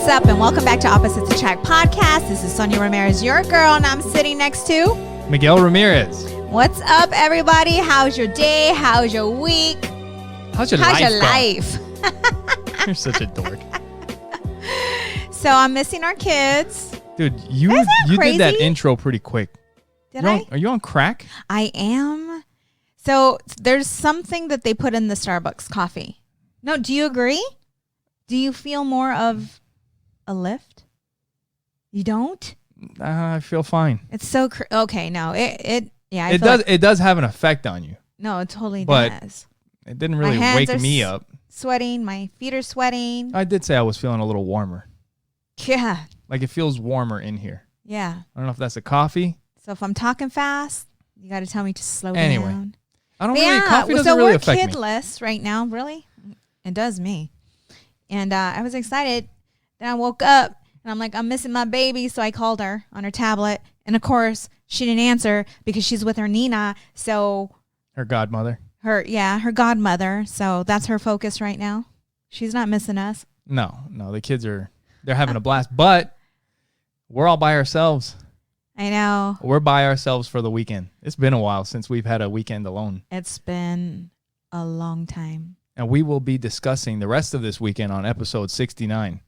What's up, and welcome back to Opposites Attract Podcast. This is Sonja Ramirez, your girl, and I'm sitting next to Miguel Ramirez. What's up, everybody? How's your day? How's your week? How's your life? You're such a dork. So I'm missing our kids. Dude, you did that intro pretty quick. Are you on crack? I am. So there's something that they put in the Starbucks coffee. No, do you agree? Do you feel more of a lift? You don't? I feel fine. It's so okay. No, it does have an effect on you. No, it totally but does. It didn't really wake me up. Sweating, my feet are sweating. I did say I was feeling a little warmer. Yeah. Like it feels warmer in here. Yeah. I don't know if that's the coffee. So if I'm talking fast, you got to tell me to slow anyway, down. I don't really. Coffee doesn't really affect me. So we're kidless right now. Really, it does me. And I was excited. Then I woke up and I'm like, I'm missing my baby. So I called her on her tablet. And of course, she didn't answer because she's with her Nina. So her godmother. Her godmother. So that's her focus right now. She's not missing us. No, the kids they're having a blast. But we're all by ourselves. I know. We're by ourselves for the weekend. It's been a while since we've had a weekend alone. It's been a long time. And we will be discussing the rest of this weekend on episode 69.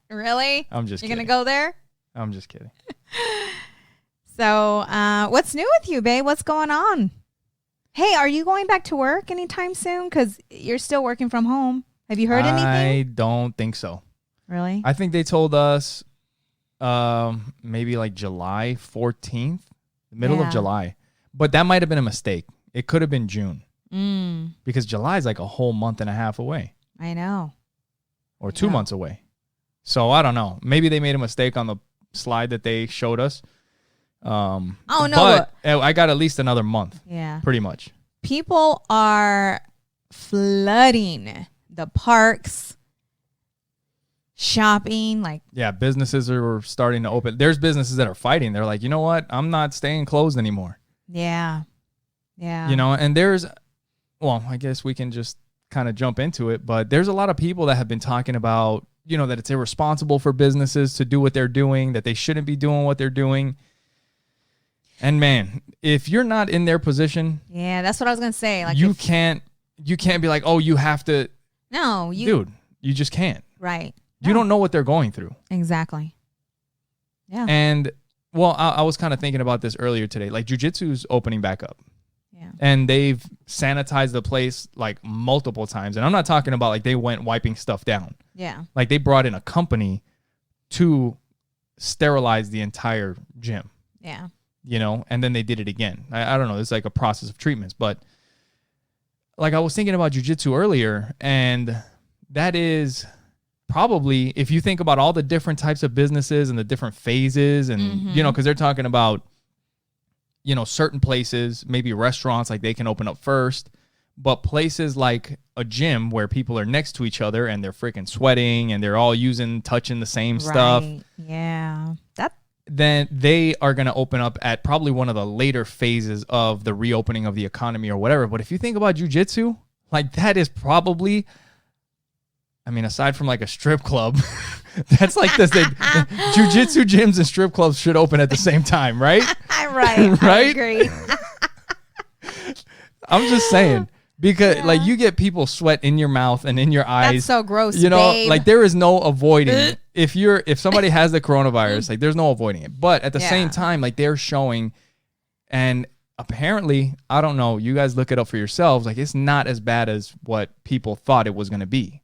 Really? I'm just kidding. You're going to go there? I'm just kidding. So, what's new with you, babe? What's going on? Hey, are you going back to work anytime soon? Because you're still working from home. Have you heard anything? I don't think so. Really? I think they told us maybe like July 14th, the middle of July. But that might have been a mistake. It could have been June. Because July is like a whole month and a half away. I know. Or 2 months away. So I don't know. Maybe they made a mistake on the slide that they showed us. No. But I got at least another month. Yeah. Pretty much. People are flooding the parks, shopping. Yeah, businesses are starting to open. There's businesses that are fighting. They're like, you know what? I'm not staying closed anymore. Yeah. Yeah. You know, and I guess we can just kind of jump into it. But there's a lot of people that have been talking about, you know, that it's irresponsible for businesses to do what they're doing, that they shouldn't be doing what they're doing. And man, if you're not in their position, yeah, that's what I was gonna say. Like you can't be like, oh, you have to. No, dude, you just can't. Right. You don't know what they're going through. Exactly. Yeah. And I was kind of thinking about this earlier today. Like jiu-jitsu's opening back up. Yeah. And they've sanitized the place like multiple times. And I'm not talking about like they went wiping stuff down. Yeah. Like they brought in a company to sterilize the entire gym. Yeah. You know, and then they did it again. I don't know. It's like a process of treatments. But like I was thinking about jiu-jitsu earlier, and that is probably, if you think about all the different types of businesses and the different phases and, you know, because they're talking about, you know, certain places, maybe restaurants, like they can open up first, but places like a gym where people are next to each other and they're freaking sweating and they're all touching the same stuff. Yeah. Then they are going to open up at probably one of the later phases of the reopening of the economy or whatever. But if you think about jiu-jitsu, like that is probably, I mean, aside from like a strip club, that's like this. Jiu-jitsu gyms and strip clubs should open at the same time, right? Right. Right? I agree. I'm just saying. Because like you get people sweat in your mouth and in your eyes. That's so gross, you know, babe. like there is no avoiding it. If somebody has the coronavirus, like there's no avoiding it. But at the same time, like they're showing, and apparently, I don't know, you guys look it up for yourselves, like it's not as bad as what people thought it was going to be.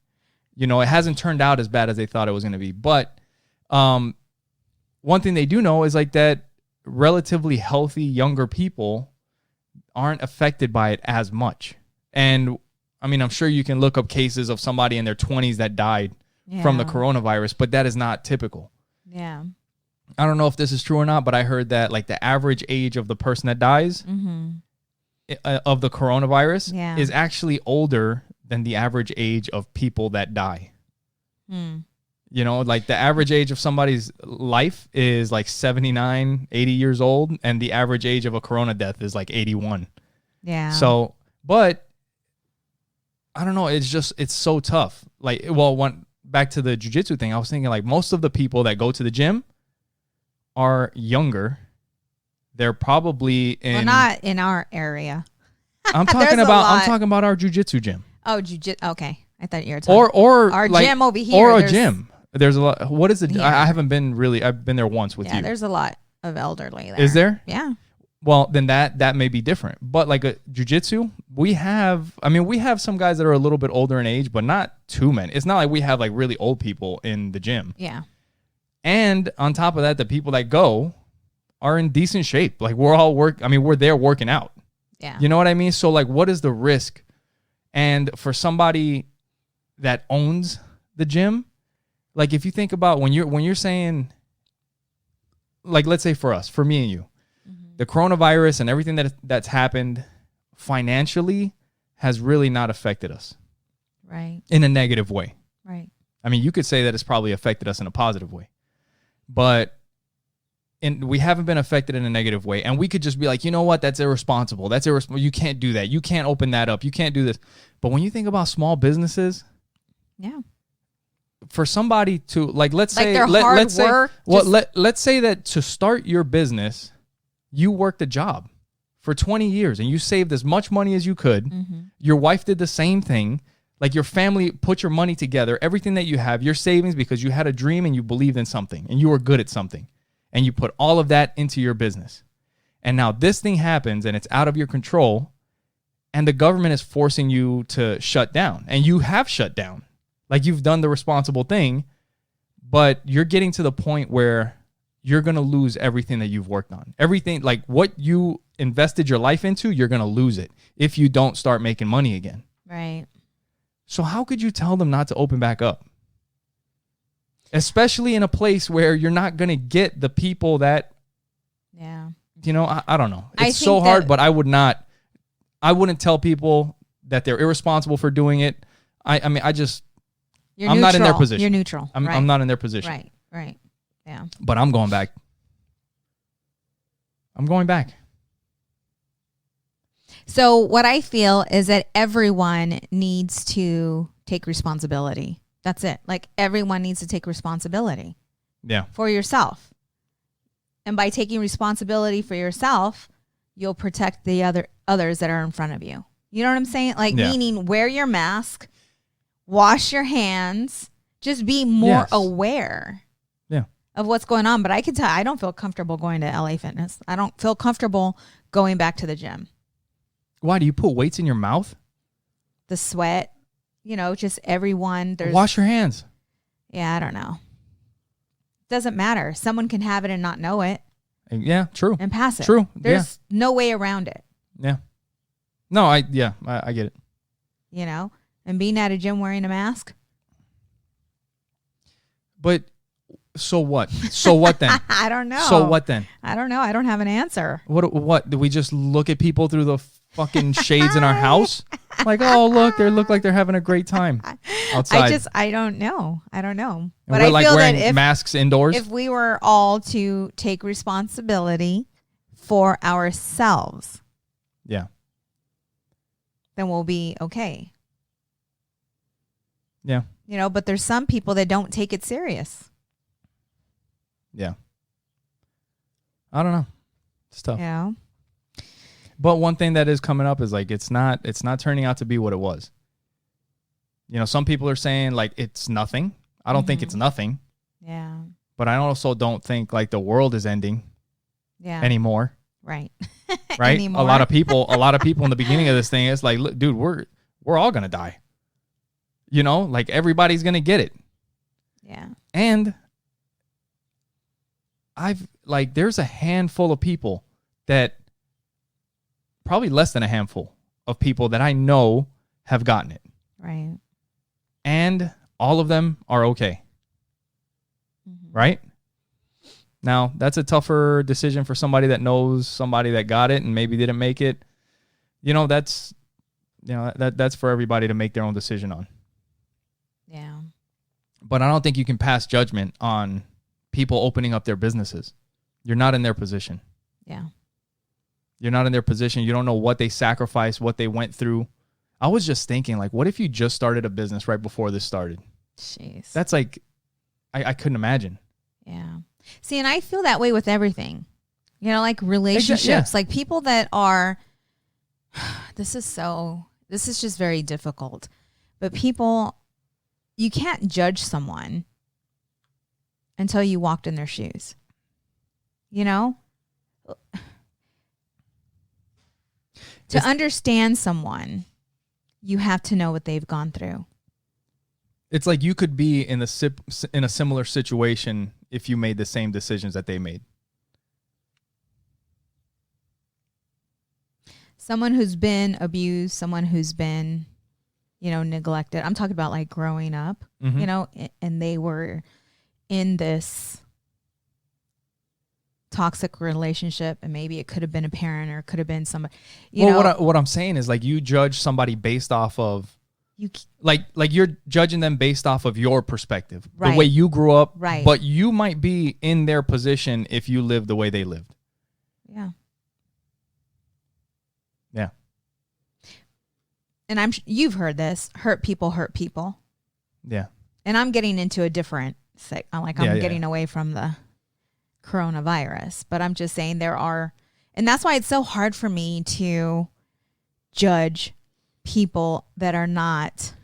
You know, it hasn't turned out as bad as they thought it was going to be. But one thing they do know is like that relatively healthy younger people aren't affected by it as much. And I mean, I'm sure you can look up cases of somebody in their 20s that died from the coronavirus, but that is not typical. Yeah. I don't know if this is true or not, but I heard that like the average age of the person that dies of the coronavirus is actually older than the average age of people that die. You know, like the average age of somebody's life is like 79, 80 years old, and the average age of a corona death is like 81. Yeah. So, but I don't know. It's so tough. Like, well, back to the jiu-jitsu thing, I was thinking like most of the people that go to the gym are younger. They're probably in. Well, not in our area. I'm talking about our jiu-jitsu gym. Oh, jiu-jitsu. Okay, I thought you were talking. Or our like, gym over here. Or a gym. There's a lot. What is it? Yeah. I haven't been really. I've been there once with you. Yeah, there's a lot of elderly there. Is there? Yeah. Well, then that may be different. But like a jiu-jitsu, we have some guys that are a little bit older in age, but not too many. It's not like we have like really old people in the gym. Yeah. And on top of that, the people that go are in decent shape. Like we're there working out. Yeah. You know what I mean? So like, what is the risk? And for somebody that owns the gym, like if you think about when you're saying, like, let's say for me and you, the coronavirus and everything that's happened financially has really not affected us. Right. In a negative way. Right. I mean, you could say that it's probably affected us in a positive way, but we haven't been affected in a negative way. And we could just be like, you know what? That's irresponsible. You can't do that. You can't open that up. You can't do this. But when you think about small businesses, yeah, for somebody to like, let's say, let's say that to start your business, you worked a job for 20 years and you saved as much money as you could. Mm-hmm. Your wife did the same thing. Like your family put your money together, everything that you have, your savings, because you had a dream and you believed in something and you were good at something. And you put all of that into your business. And now this thing happens and it's out of your control and the government is forcing you to shut down. And you have shut down. Like you've done the responsible thing, but you're getting to the point where you're going to lose everything that you've worked on. Everything, like what you invested your life into, you're going to lose it if you don't start making money again. Right. So how could you tell them not to open back up? Especially in a place where you're not going to get the people that, you know, I don't know. It's so hard, but I wouldn't tell people that they're irresponsible for doing it. I'm not in their position. You're neutral. I'm not in their position. Right. Yeah. But I'm going back. So what I feel is that everyone needs to take responsibility. That's it. Like everyone needs to take responsibility. Yeah. For yourself. And by taking responsibility for yourself, you'll protect the others that are in front of you. You know what I'm saying? Like meaning wear your mask, wash your hands, just be more aware of what's going on. But I can tell I don't feel comfortable going to LA Fitness. I don't feel comfortable going back to the gym. Why do you put weights in your mouth? The sweat, you know, just everyone. Wash your hands. Yeah, I don't know. Doesn't matter. Someone can have it and not know it. Yeah, true. And pass it. True. There's no way around it. Yeah. No, I get it. You know, and being at a gym wearing a mask. But so what? So what then? I don't know. So what then? I don't know. I don't have an answer. What? Do we just look at people through the fucking shades in our house? Like, oh, look, they look like they're having a great time outside. I don't know. And But we're I like feel wearing that if masks indoors. If we were all to take responsibility for ourselves, then we'll be okay. Yeah. You know, but there's some people that don't take it serious. Yeah. I don't know. It's tough. You know? But one thing that is coming up is like it's not turning out to be what it was. You know, some people are saying like it's nothing. I don't think it's nothing. Yeah. But I also don't think like the world is ending anymore. Right. Right? Anymore. A lot of people in the beginning of this thing, it's like, look, dude, we're all going to die. You know, like everybody's going to get it. Yeah. And there's a handful of people that probably less than a handful of people that I know have gotten it. Right. And all of them are okay. Mm-hmm. Right? Now, that's a tougher decision for somebody that knows somebody that got it and maybe didn't make it. You know, that's for everybody to make their own decision on. Yeah. But I don't think you can pass judgment on people opening up their businesses. You're not in their position. Yeah. You're not in their position. You don't know what they sacrificed, what they went through. I was just thinking, like, what if you just started a business right before this started? Jeez. That's like, I couldn't imagine. Yeah. See, and I feel that way with everything. You know, like relationships, like people that are, this is just very difficult. But people, you can't judge someone until you walked in their shoes. You know? To understand someone, you have to know what they've gone through. It's like you could be in a similar situation if you made the same decisions that they made. Someone who's been abused, someone who's been, neglected. I'm talking about like growing up, and they were in this toxic relationship, and maybe it could have been a parent or it could have been somebody. What I'm saying is like you judge somebody based off of like you're judging them based off of your perspective, right. The way you grew up, right? But you might be in their position if you lived the way they lived. Yeah. Yeah. And you've heard this: hurt people hurt people. Yeah. And I'm getting into a different. I'm getting away from the coronavirus, but I'm just saying and that's why it's so hard for me to judge people that are not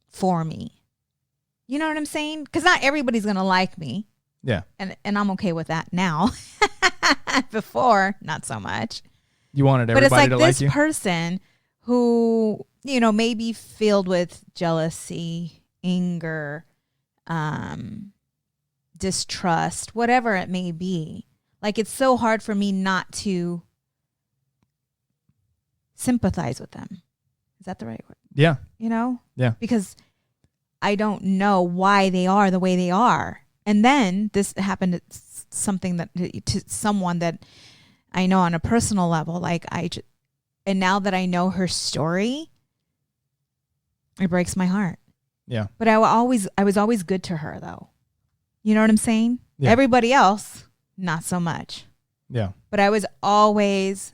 for me. You know what I'm saying? Because not everybody's going to like me. Yeah. And I'm okay with that now. Before, not so much. You wanted everybody to like you? But it's like this person who, may be filled with jealousy, anger, distrust, whatever it may be. Like, it's so hard for me not to sympathize with them. Is that the right word? Yeah. Yeah. Because I don't know why they are the way they are. And then this happened to someone that I know on a personal level. And now that I know her story, it breaks my heart. Yeah. But I was always good to her, though. You know what I'm saying? Yeah. Everybody else, not so much. Yeah. But I was always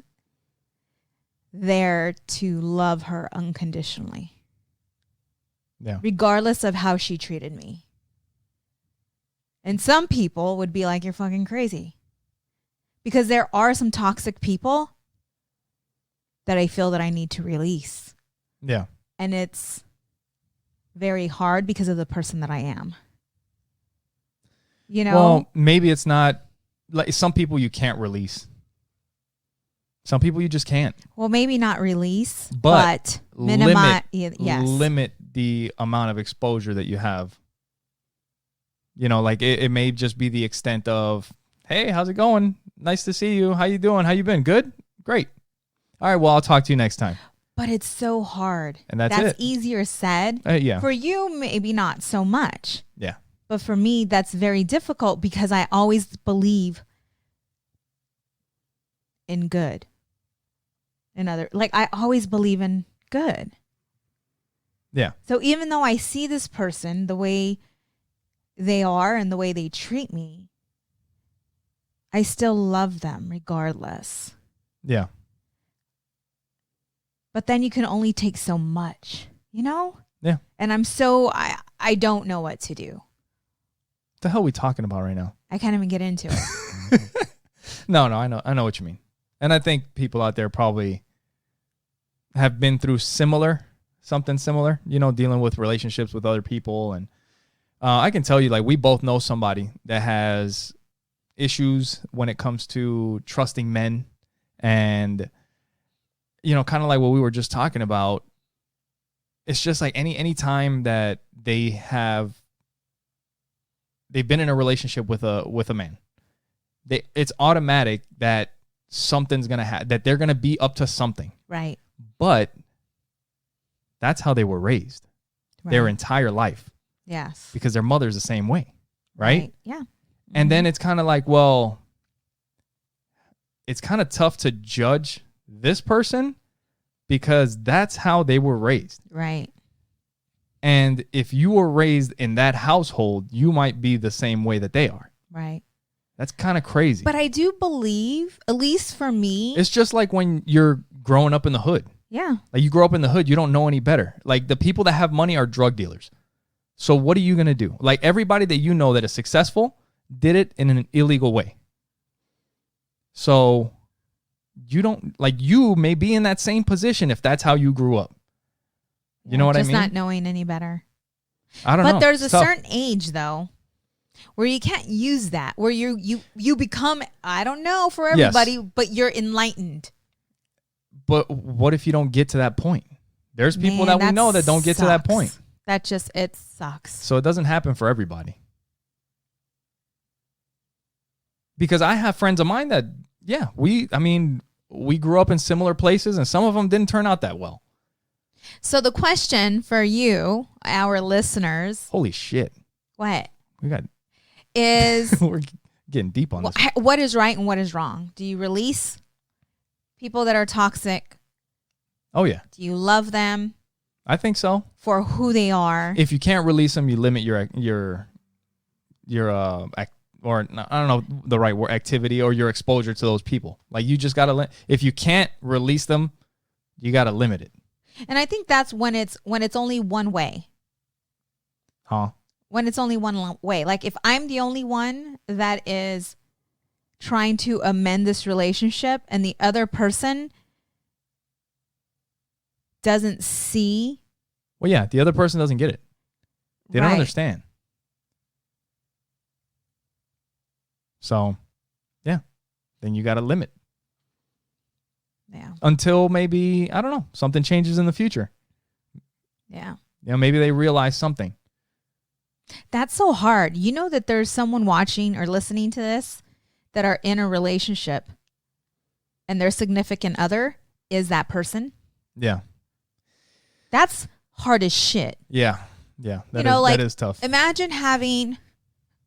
there to love her unconditionally. Yeah. Regardless of how she treated me. And some people would be like, you're fucking crazy. Because there are some toxic people that I feel that I need to release. Yeah. And it's very hard because of the person that I am. Well, maybe it's not like some people you can't release. Some people you just can't. Well, maybe not release, but minimize. Yes. Limit the amount of exposure that you have. Like it may just be the extent of, hey, how's it going? Nice to see you. How you doing? How you been? Good? Great. All right, well, I'll talk to you next time. But it's so hard. And that's it. Easier said. Yeah. For you, maybe not so much. Yeah. But for me, that's very difficult because I always believe in good. I always believe in good. Yeah. So even though I see this person the way they are and the way they treat me, I still love them regardless. Yeah. But then you can only take so much, Yeah. And I don't know what to do. What the hell are we talking about right now? I can't even get into it. No, I know what you mean. And I think people out there probably have been through something similar, dealing with relationships with other people. And I can tell you, like, we both know somebody that has issues when it comes to trusting men and, kind of like what we were just talking about. It's just like any time that they've been in a relationship with a man, it's automatic that something's going to happen, that they're going to be up to something. Right. But that's how they were raised their entire life. Yes. Because their mother's the same way. Right? Yeah. And then it's kind of like, well, it's kind of tough to judge this person because that's how they were raised. Right. And if you were raised in that household, you might be the same way that they are. Right. That's kind of crazy. But I do believe, at least for me, it's just like when you're growing up in the hood. Yeah. Like you grow up in the hood, you don't know any better. Like the people that have money are drug dealers. So what are you going to do? Like everybody that you know that is successful did it in an illegal way. So you may be in that same position if that's how you grew up. You know what I mean? Just not knowing any better. I don't know. But there's a certain age though where you can't use that, where you become, I don't know for everybody, but you're enlightened. But what if you don't get to that point? There's people that we know that don't get to that point. It sucks. So it doesn't happen for everybody. Because I have friends of mine that, we grew up in similar places and some of them didn't turn out that well. So the question for you, our listeners. Holy shit. What? We're getting deep on this. What is right and what is wrong? Do you release people that are toxic? Oh, yeah. Do you love them? I think so. For who they are. If you can't release them, you limit your or I don't know the right word, activity or your exposure to those people. Like you just got to, if you can't release them, you got to limit it. And I think that's when it's only one way. Huh? When it's only one way. Like if I'm the only one that is trying to amend this relationship and the other person doesn't see. Well, yeah, the other person doesn't get it. They don't understand. So, yeah, then you got to limit. Yeah. Until maybe, I don't know, something changes in the future. Yeah. Maybe they realize something. That's so hard. You know that there's someone watching or listening to this that are in a relationship and their significant other is that person. Yeah. That's hard as shit. Yeah. Yeah. That is tough. Imagine having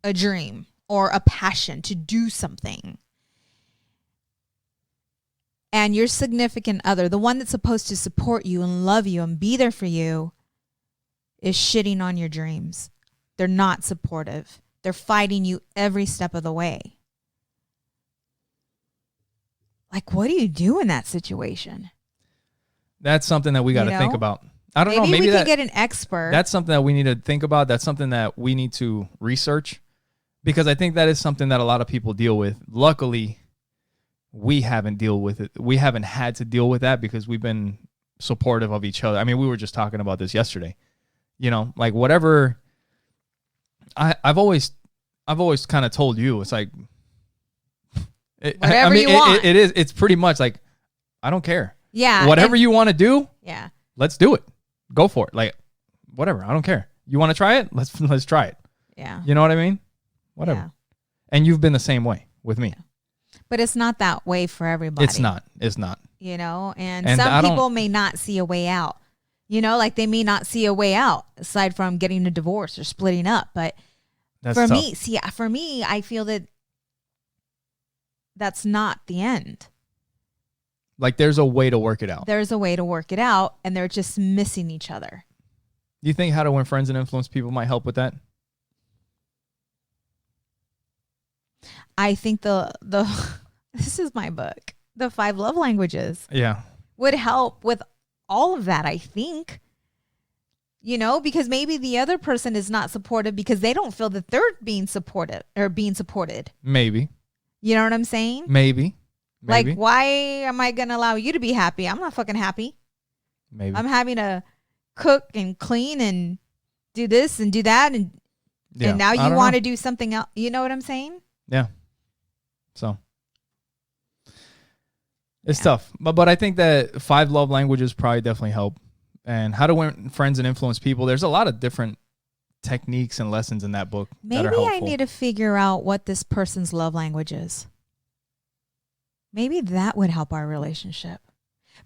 a dream or a passion to do something. And your significant other, the one that's supposed to support you and love you and be there for you, is shitting on your dreams. They're not supportive. They're fighting you every step of the way. Like, what do you do in that situation? That's something that we got to think about. I don't know. Maybe we could get an expert. That's something that we need to think about. That's something that we need to research because I think that is something that a lot of people deal with. Luckily, we haven't dealt with it. We haven't had to deal with that because we've been supportive of each other. I mean, we were just talking about this yesterday. Like whatever. I've always kind of told you, it's like, whatever you want. It's pretty much like, I don't care. Yeah. Whatever you want to do. Yeah. Let's do it. Go for it. Like, whatever. I don't care. You want to try it? Let's try it. Yeah. You know what I mean? Whatever. Yeah. And you've been the same way with me. Yeah. But it's not that way for everybody. It's not. And some people may not see a way out. Like they may not see a way out aside from getting a divorce or splitting up. But for me, I feel that that's not the end. Like there's a way to work it out. There's a way to work it out, and they're just missing each other. Do you think How to Win Friends and Influence People might help with that? I think this is my book, The 5 Love Languages. Yeah. Would help with all of that, I think. Because maybe the other person is not supportive because they don't feel that they're being supported or being supported. Maybe. You know what I'm saying? Maybe. Like, why am I going to allow you to be happy? I'm not fucking happy. Maybe. I'm having to cook and clean and do this and do that. And now you want to do something else. You know what I'm saying? Yeah. So it's tough. But I think that 5 love languages probably definitely help. And How to Win Friends and Influence People. There's a lot of different techniques and lessons in that book. Maybe I need to figure out what this person's love language is. Maybe that would help our relationship.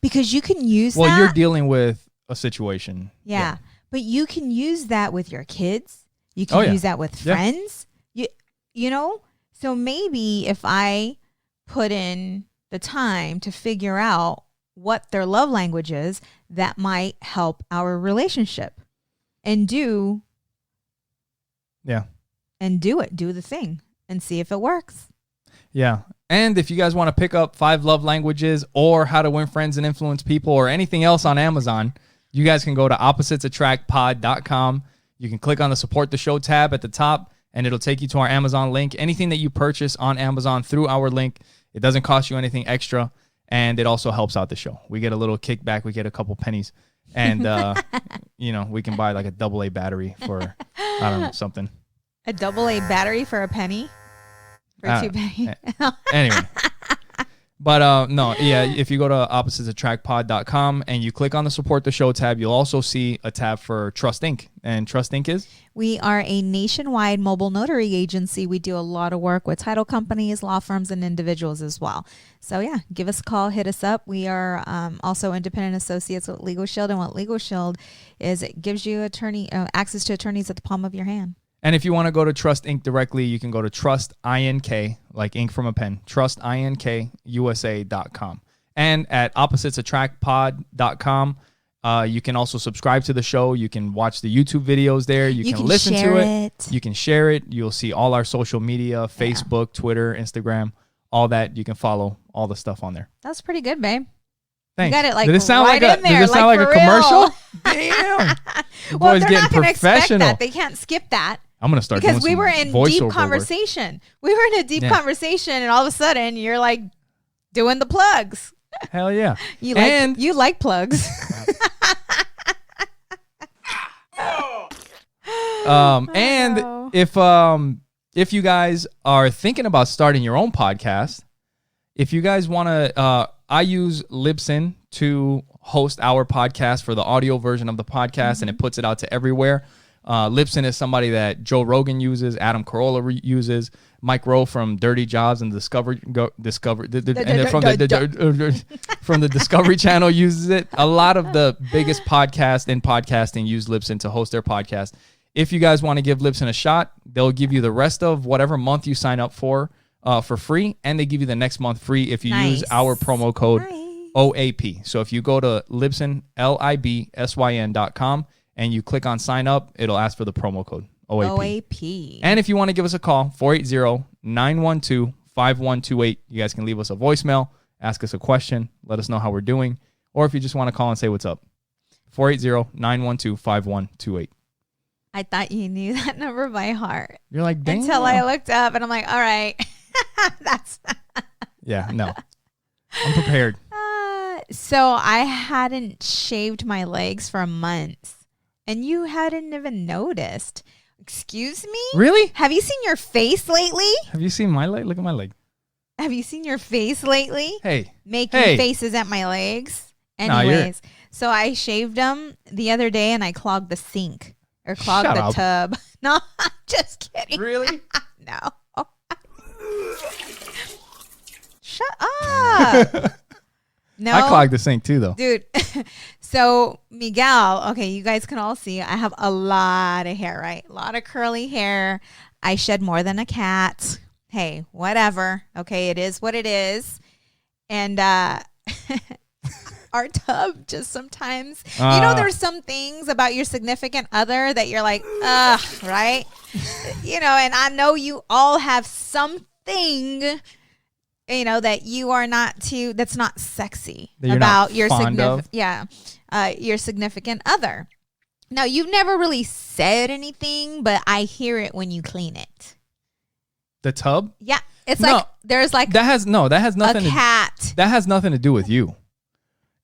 Because you can use that. Well, you're dealing with a situation. Yeah. But you can use that with your kids. You can use that with friends. So maybe if I put in the time to figure out what their love language is, that might help our relationship. And do the thing and see if it works. Yeah. And if you guys want to pick up 5 love languages or How to Win Friends and Influence People or anything else on Amazon, you guys can go to oppositesattractpod.com. You can click on the support the show tab at the top and it'll take you to our Amazon link. Anything that you purchase on Amazon through our link, it doesn't cost you anything extra, and it also helps out the show. We get a little kickback. We get a couple pennies, and we can buy like a AA battery for I don't know, something. A AA battery for a penny? For 2 pennies? Anyway. But no, yeah, if you go to oppositesattractpod.com and you click on the support the show tab, you'll also see a tab for Trust Inc. And Trust Inc. is? We are a nationwide mobile notary agency. We do a lot of work with title companies, law firms, and individuals as well. So yeah, give us a call, hit us up. We are also independent associates with Legal Shield. And what Legal Shield is, it gives you access to attorneys at the palm of your hand. And if you want to go to Trust Inc. directly, you can go to Trust INK, like ink from a pen, trustinkUSA.com. And at oppositesattractpod.com, you can also subscribe to the show. You can watch the YouTube videos there. You can listen to it. You can share it. You'll see all our social media, Facebook, Twitter, Instagram, all that. You can follow all the stuff on there. That's pretty good, babe. Thanks. You got it like did it sound right like in there. Did it sound like a real. commercial? Damn. Well, Boy's they're getting not going to expect professional. that. They can't skip that. I'm going to start because doing we were in deep voiceover conversation. work. We were in a deep conversation, and all of a sudden, you're like doing the plugs. Hell yeah. You like plugs. And if you guys are thinking about starting your own podcast, if you guys want to, I use Libsyn to host our podcast for the audio version of the podcast, and it puts it out to everywhere. Libsyn is somebody that Joe Rogan uses, Adam Carolla uses, Mike Rowe from Dirty Jobs and from the Discovery Channel uses it. A lot of the biggest podcasts in podcasting use Libsyn to host their podcast. If you guys want to give Libsyn a shot, they'll give you the rest of whatever month you sign up for free, and they give you the next month free if you use our promo code OAP. So if you go to Libsyn, LIBSYN.com, and you click on sign up, it'll ask for the promo code OAP. And if you want to give us a call, 480-912-5128. You guys can leave us a voicemail, ask us a question, let us know how we're doing. Or if you just want to call and say what's up, 480-912-5128. I thought you knew that number by heart. You're like, damn. Until I looked up and I'm like, all right. Yeah, no. I'm prepared. So I hadn't shaved my legs for months. And you hadn't even noticed. Excuse me? Really? Have you seen your face lately? Have you seen my leg? Look at my leg. Have you seen your face lately? Hey. Making faces at my legs. Anyways, so I shaved them the other day and I clogged the sink. Or clogged the tub. No, I'm just kidding. Really? No. Shut up. No. I clogged the sink too, though. Dude. So, Miguel, okay, you guys can all see I have a lot of hair, right? A lot of curly hair. I shed more than a cat. Hey, whatever. Okay, it is what it is. And our tub just sometimes, there's some things about your significant other that you're like, ugh, right? And I know you all have something that you are not that's not sexy about your your significant other. Now, you've never really said anything, but I hear it when you clean it. The tub? Yeah. It's like there's like that has nothing a cat. That has nothing to do with you.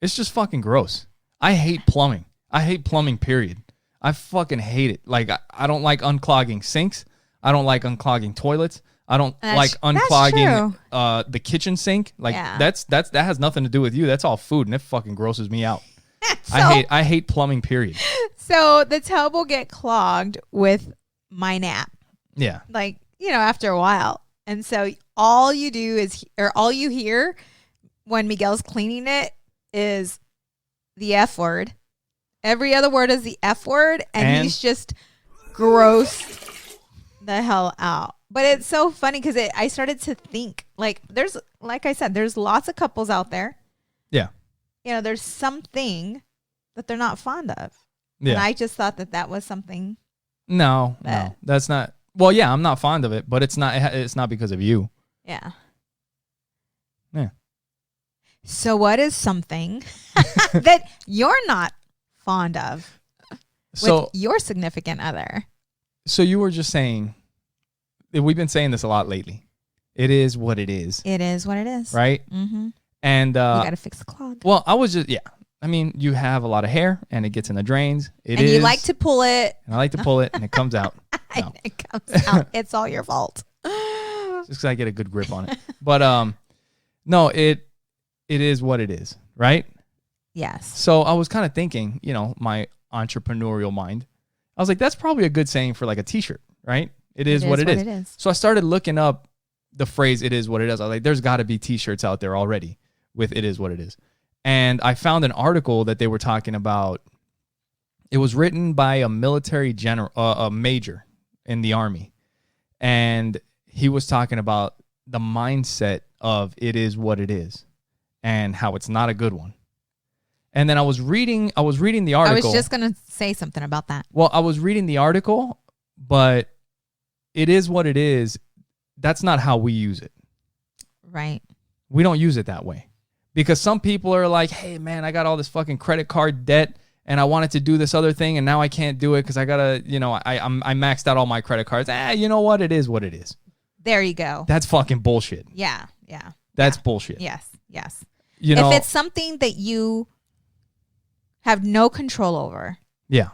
It's just fucking gross. I hate plumbing. I hate plumbing, period. I fucking hate it. Like I don't like unclogging sinks. I don't like unclogging toilets. I don't like unclogging the kitchen sink. Like that has nothing to do with you. That's all food, and it fucking grosses me out. I hate plumbing, period. So the tub will get clogged with my nap. Yeah. Like, after a while. And so all you hear when Miguel's cleaning it is the F word. Every other word is the F word, and he's just grossed the hell out. But it's so funny because I started to think, like I said, there's lots of couples out there. Yeah. There's something that they're not fond of. Yeah. And I just thought that was something. No, that's not. Well, yeah, I'm not fond of it, but it's not because of you. Yeah. Yeah. So what is something that you're not fond of? with your significant other. So you were just saying, we've been saying this a lot lately. It is what it is. It is what it is. Right? Mm-hmm. And you got to fix the clog. Well, I was just, I mean, you have a lot of hair and it gets in the drains. And you like to pull it. And I like to pull it and it comes out. No. It comes out. It's all your fault. Just because I get a good grip on it. But no, it is what it is, right? Yes. So I was kind of thinking, my entrepreneurial mind. I was like, that's probably a good saying for like a t-shirt, right? It is what it is. So I started looking up the phrase "it is what it is." I was like, there's got to be t-shirts out there already with "it is what it is." And I found an article that they were talking about. It was written by a military general, a major in the Army. And he was talking about the mindset of "it is what it is" and how it's not a good one. And then I was reading the article. I was just going to say something about that. Well, I was reading the article, but it is what it is. That's not how we use it. Right. We don't use it that way. Because some people are like, hey, man, I got all this fucking credit card debt and I wanted to do this other thing and now I can't do it because I got to, I maxed out all my credit cards. You know what? It is what it is. There you go. That's fucking bullshit. Yeah. That's bullshit. Yes. If it's something that you have no control over. Yeah.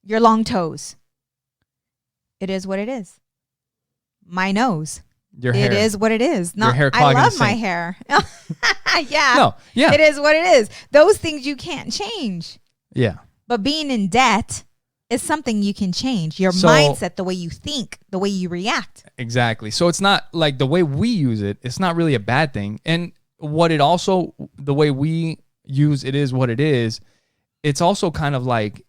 Your long toes. It is what it is. My nose. Your hair. It is what it is. Your hair I love my hair. Yeah. No. Yeah. It is what it is. Those things you can't change. Yeah. But being in debt is something you can change. Your mindset, the way you think, the way you react. Exactly. So it's not like the way we use it, it's not really a bad thing. And the way we use "it is what it is," it's also kind of like,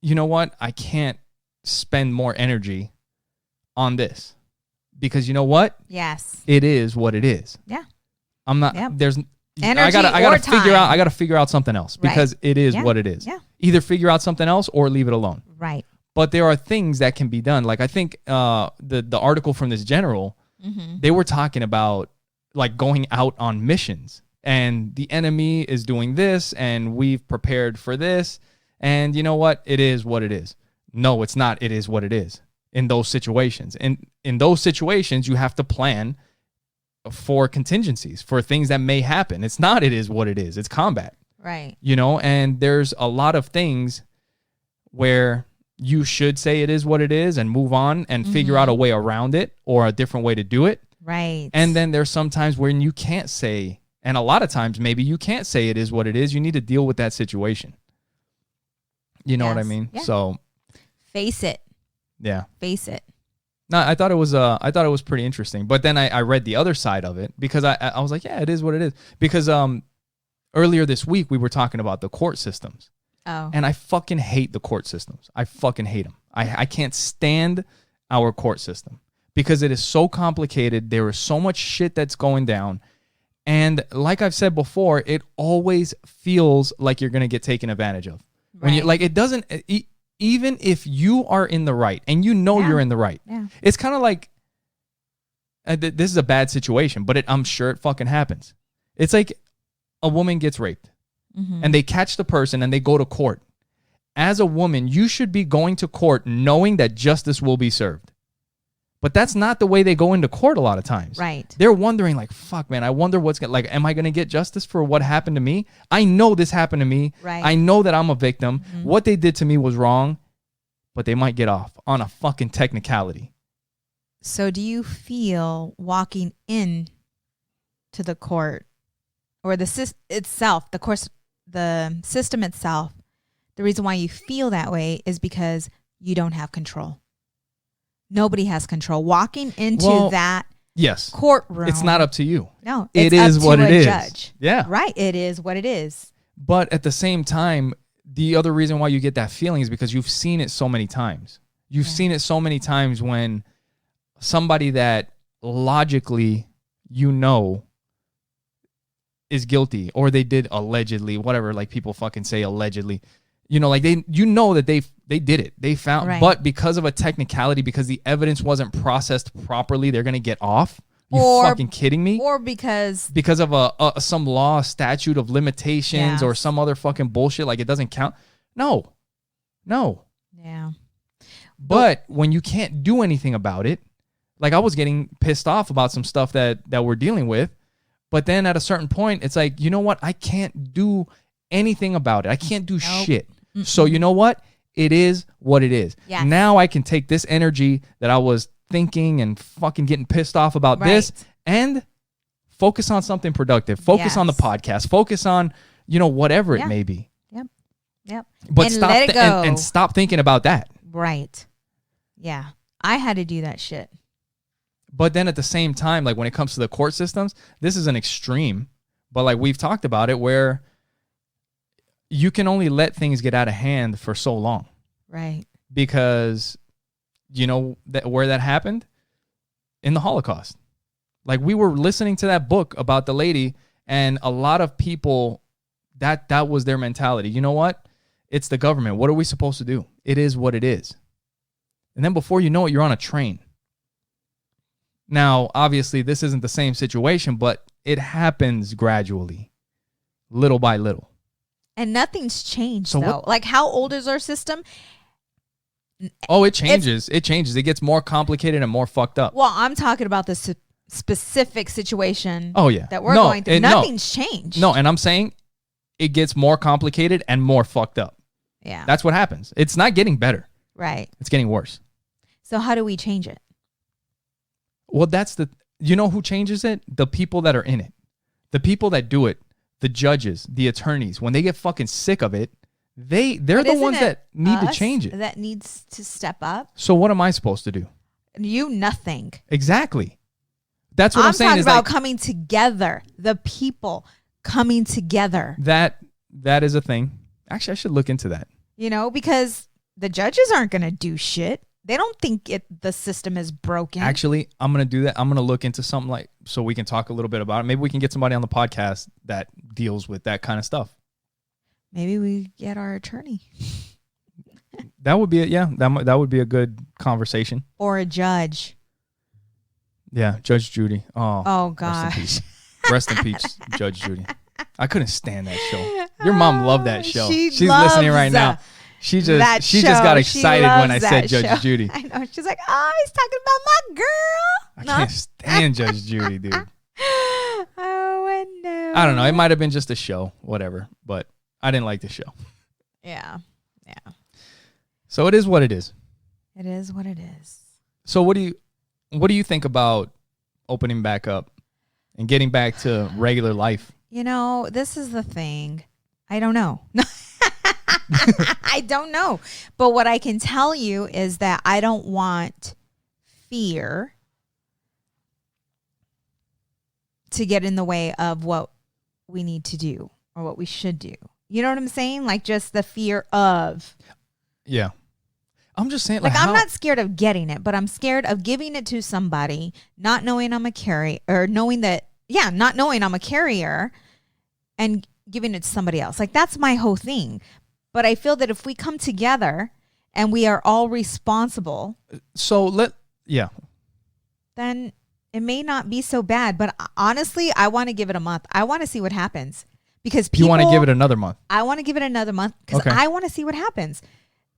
you know what? I can't spend more energy on this because you know what? Yes. It is what it is. Yeah. I'm not, there's, energy I gotta time. figure out something else because it is what it is. Yeah. Either figure out something else or leave it alone. Right. But there are things that can be done. Like I think the article from this general, they were talking about like going out on missions and the enemy is doing this and we've prepared for this. And you know what? It is what it is. No, it's not. It is what it is in those situations. And in those situations, you have to plan for contingencies, for things that may happen. It's not "it is what it is." It's combat. Right. And there's a lot of things where you should say "it is what it is" and move on and figure out a way around it or a different way to do it. Right. And then there's some times when you can't say, and a lot of times maybe you can't say "it is what it is." You need to deal with that situation. You know what I mean? Yeah. So face it. Yeah. Face it. No, I thought it was pretty interesting. But then I read the other side of it because I was like, yeah, it is what it is. Because earlier this week we were talking about the court systems. Oh. And I fucking hate the court systems. I fucking hate them. I can't stand our court system because it is so complicated. There is so much shit that's going down. And like I've said before, it always feels like you're going to get taken advantage of. When you like, it doesn't, even if you are in the right and you're in the right, it's kind of like, this is a bad situation, but I'm sure it fucking happens. It's like a woman gets raped and they catch the person and they go to court. As a woman, you should be going to court knowing that justice will be served. But that's not the way they go into court a lot of times. Right. They're wondering like, fuck, man, I wonder am I going to get justice for what happened to me? I know this happened to me. Right. I know that I'm a victim. What they did to me was wrong, but they might get off on a fucking technicality. So do you feel walking in to the court or the system itself, the system itself, the reason why you feel that way is because you don't have control? Nobody has control. Walking into that courtroom. It's not up to you. No, it it's is up what to it a is. Judge. Yeah. Right. It is what it is. But at the same time, the other reason why you get that feeling is because you've seen it so many times. You've seen it so many times when somebody that logically is guilty or they did allegedly, whatever, like people fucking say allegedly. Like that they did it. They found, but because of a technicality, because the evidence wasn't processed properly, they're gonna get off. You fucking kidding me? Or because of some law statute of limitations or some other fucking bullshit, like it doesn't count. No, No. Yeah. But when you can't do anything about it, like I was getting pissed off about some stuff that we're dealing with, but then at a certain point, it's like, you know what? I can't do anything about it. I can't do shit. Mm-mm. So you know what? It is what it is. Yes. Now I can take this energy that I was thinking and fucking getting pissed off about this and focus on something productive. Focus on the podcast. Focus on, whatever it may be. Yep. But and stop let it go. And stop thinking about that. Right. Yeah. I had to do that shit. But then at the same time, like when it comes to the court systems, this is an extreme. But like we've talked about it, where you can only let things get out of hand for so long. Right. Because where that happened? In the Holocaust. Like we were listening to that book about the lady, and a lot of people, that was their mentality. You know what? It's the government. What are we supposed to do? It is what it is. And then before you know it, you're on a train. Now, obviously, this isn't the same situation, but it happens gradually, little by little. And nothing's changed, though. Like, how old is our system? Oh, it changes. It changes. It gets more complicated and more fucked up. Well, I'm talking about the specific situation that we're going through. Nothing's changed. No, and I'm saying it gets more complicated and more fucked up. Yeah. That's what happens. It's not getting better. Right. It's getting worse. So how do we change it? Well, you know who changes it? The people that are in it. The people that do it. The judges, the attorneys. When they get fucking sick of it, they're the ones that need to change it. That needs to step up. So what am I supposed to do? Nothing. Exactly. That's what I'm saying. Talking about coming together. The people coming together. That is a thing. Actually, I should look into that. Because the judges aren't going to do shit. They don't think the system is broken. Actually, I'm going to do that. I'm going to look into something so we can talk a little bit about it. Maybe we can get somebody on the podcast that deals with that kind of stuff. Maybe we get our attorney. That would be that would be a good conversation. Or a judge. Yeah, Judge Judy. Oh gosh. Rest in peace, Judge Judy. I couldn't stand that show. Your mom loved that show. She's listening right now. She just got excited when I said Judge Judy. I know. She's like, oh, he's talking about my girl. I can't stand Judge Judy, dude. Oh, no. I don't know. It might have been just a show, whatever. But I didn't like the show. Yeah. So it is what it is. It is what it is. So what do you think about opening back up and getting back to regular life? This is the thing. I don't know. I don't know. But what I can tell you is that I don't want fear to get in the way of what we need to do or what we should do. You know what I'm saying? Like just the fear of. Yeah. I'm just saying. Like I'm not scared of getting it, but I'm scared of giving it to somebody, not knowing I'm a carrier, or not knowing I'm a carrier and giving it to somebody else. Like that's my whole thing. But I feel that if we come together and we are all responsible, then it may not be so bad. But honestly, I want to give it a month. I want to see what happens because you want to give it another month. I want to give it another month because I want to see what happens.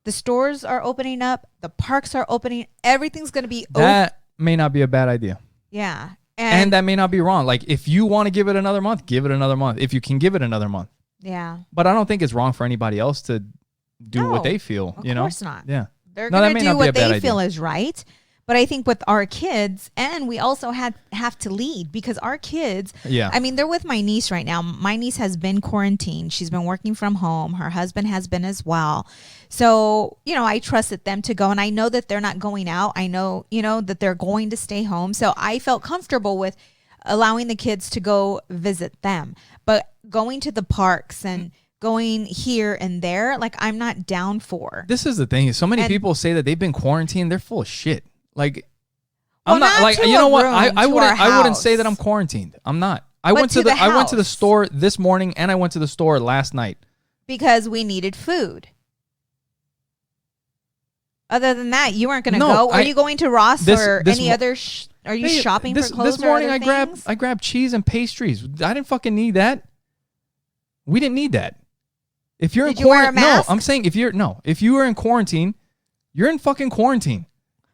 The stores are opening up. The parks are opening. Everything's going to be open. That may not be a bad idea. Yeah. And that may not be wrong. Like if you want to give it another month, give it another month. If you can give it another month. Yeah. But I don't think it's wrong for anybody else to do what they feel, Of course not. Yeah. They're going to do what they feel is right. But I think with our kids, and we also have to lead because our kids, I mean, they're with my niece right now. My niece has been quarantined. She's been working from home. Her husband has been as well. So, I trusted them to go, and I know that they're not going out. I know, that they're going to stay home. So I felt comfortable with allowing the kids to go visit them. But going to the parks and going here and there, like I'm not down for. This is the thing. So many people say that they've been quarantined. They're full of shit. Like, I'm not like, you know what? I wouldn't say that I'm quarantined. I'm not. I went to the store this morning and I went to the store last night because we needed food. Other than that, you weren't going to go. Are you going to Ross or any other? Are you shopping for clothes? This morning, or other things? I grabbed cheese and pastries. I didn't fucking need that. We didn't need that. If you're Did in you wear a quarantine, no, mask? I'm saying if you are in quarantine, you're in fucking quarantine.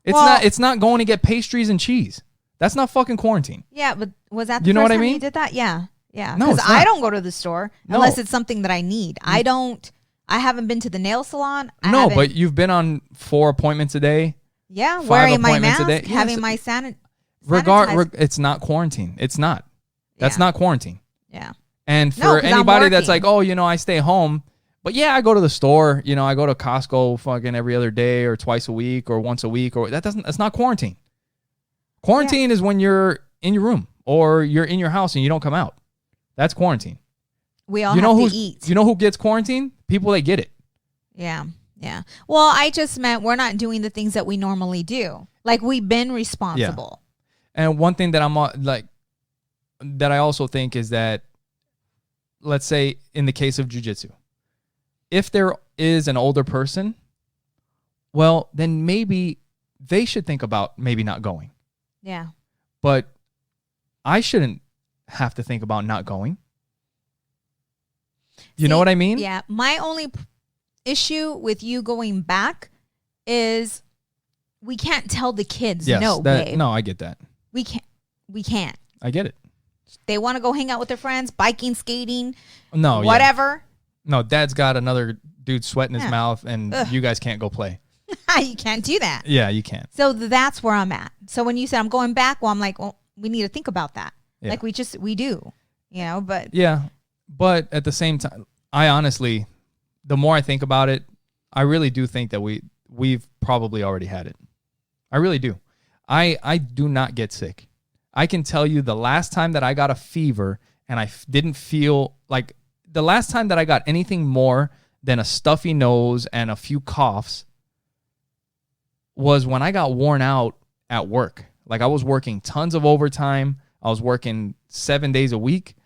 Well- It's not going to get pastries and cheese. That's not fucking quarantine. Yeah, but was that the You know first what I time mean? you did that? Yeah. Yeah. No, Because it's I not. don't go to the store No. unless it's something that I need. I haven't been to the nail salon. No, but you've been on 4 appointments a day. Yeah, 5 wearing my appointments a mask, day. Yes. having my sanitizer. It's not quarantine. It's not. That's Yeah. not quarantine. Yeah. And No, for 'cause I'm anybody that's working. like, oh, I stay home. But yeah, I go to the store. I go to Costco fucking every other day or twice a week or once a week. That's not quarantine. Quarantine is when you're in your room or you're in your house and you don't come out. That's quarantine. We all have to eat. You know who gets quarantine? People that get it. Yeah. Yeah. Well, I just meant we're not doing the things that we normally do. Like we've been responsible. And one thing that that I also think is that, let's say in the case of jiu-jitsu, if there is an older person, well, then maybe they should think about maybe not going. Yeah. But I shouldn't have to think about not going. You know what I mean? Yeah. My only issue with you going back is we can't tell the kids babe. No, I get that. We can't. I get it. They want to go hang out with their friends, biking, skating, No, whatever. No, dad's got another dude sweat in his mouth and you guys can't go play. You can't do that. Yeah, you can't. So that's where I'm at. So when you said I'm going back, well, I'm like, well, we need to think about that. Yeah. Like we do, but Yeah, but at the same time, I honestly, the more I think about it, I really do think that we've probably already had it. I really do. I do not get sick. I can tell you the last time that I got a fever and I didn't feel like the last time that I got anything more than a stuffy nose and a few coughs was when I got worn out at work. Like I was working tons of overtime. I was working 7 days a week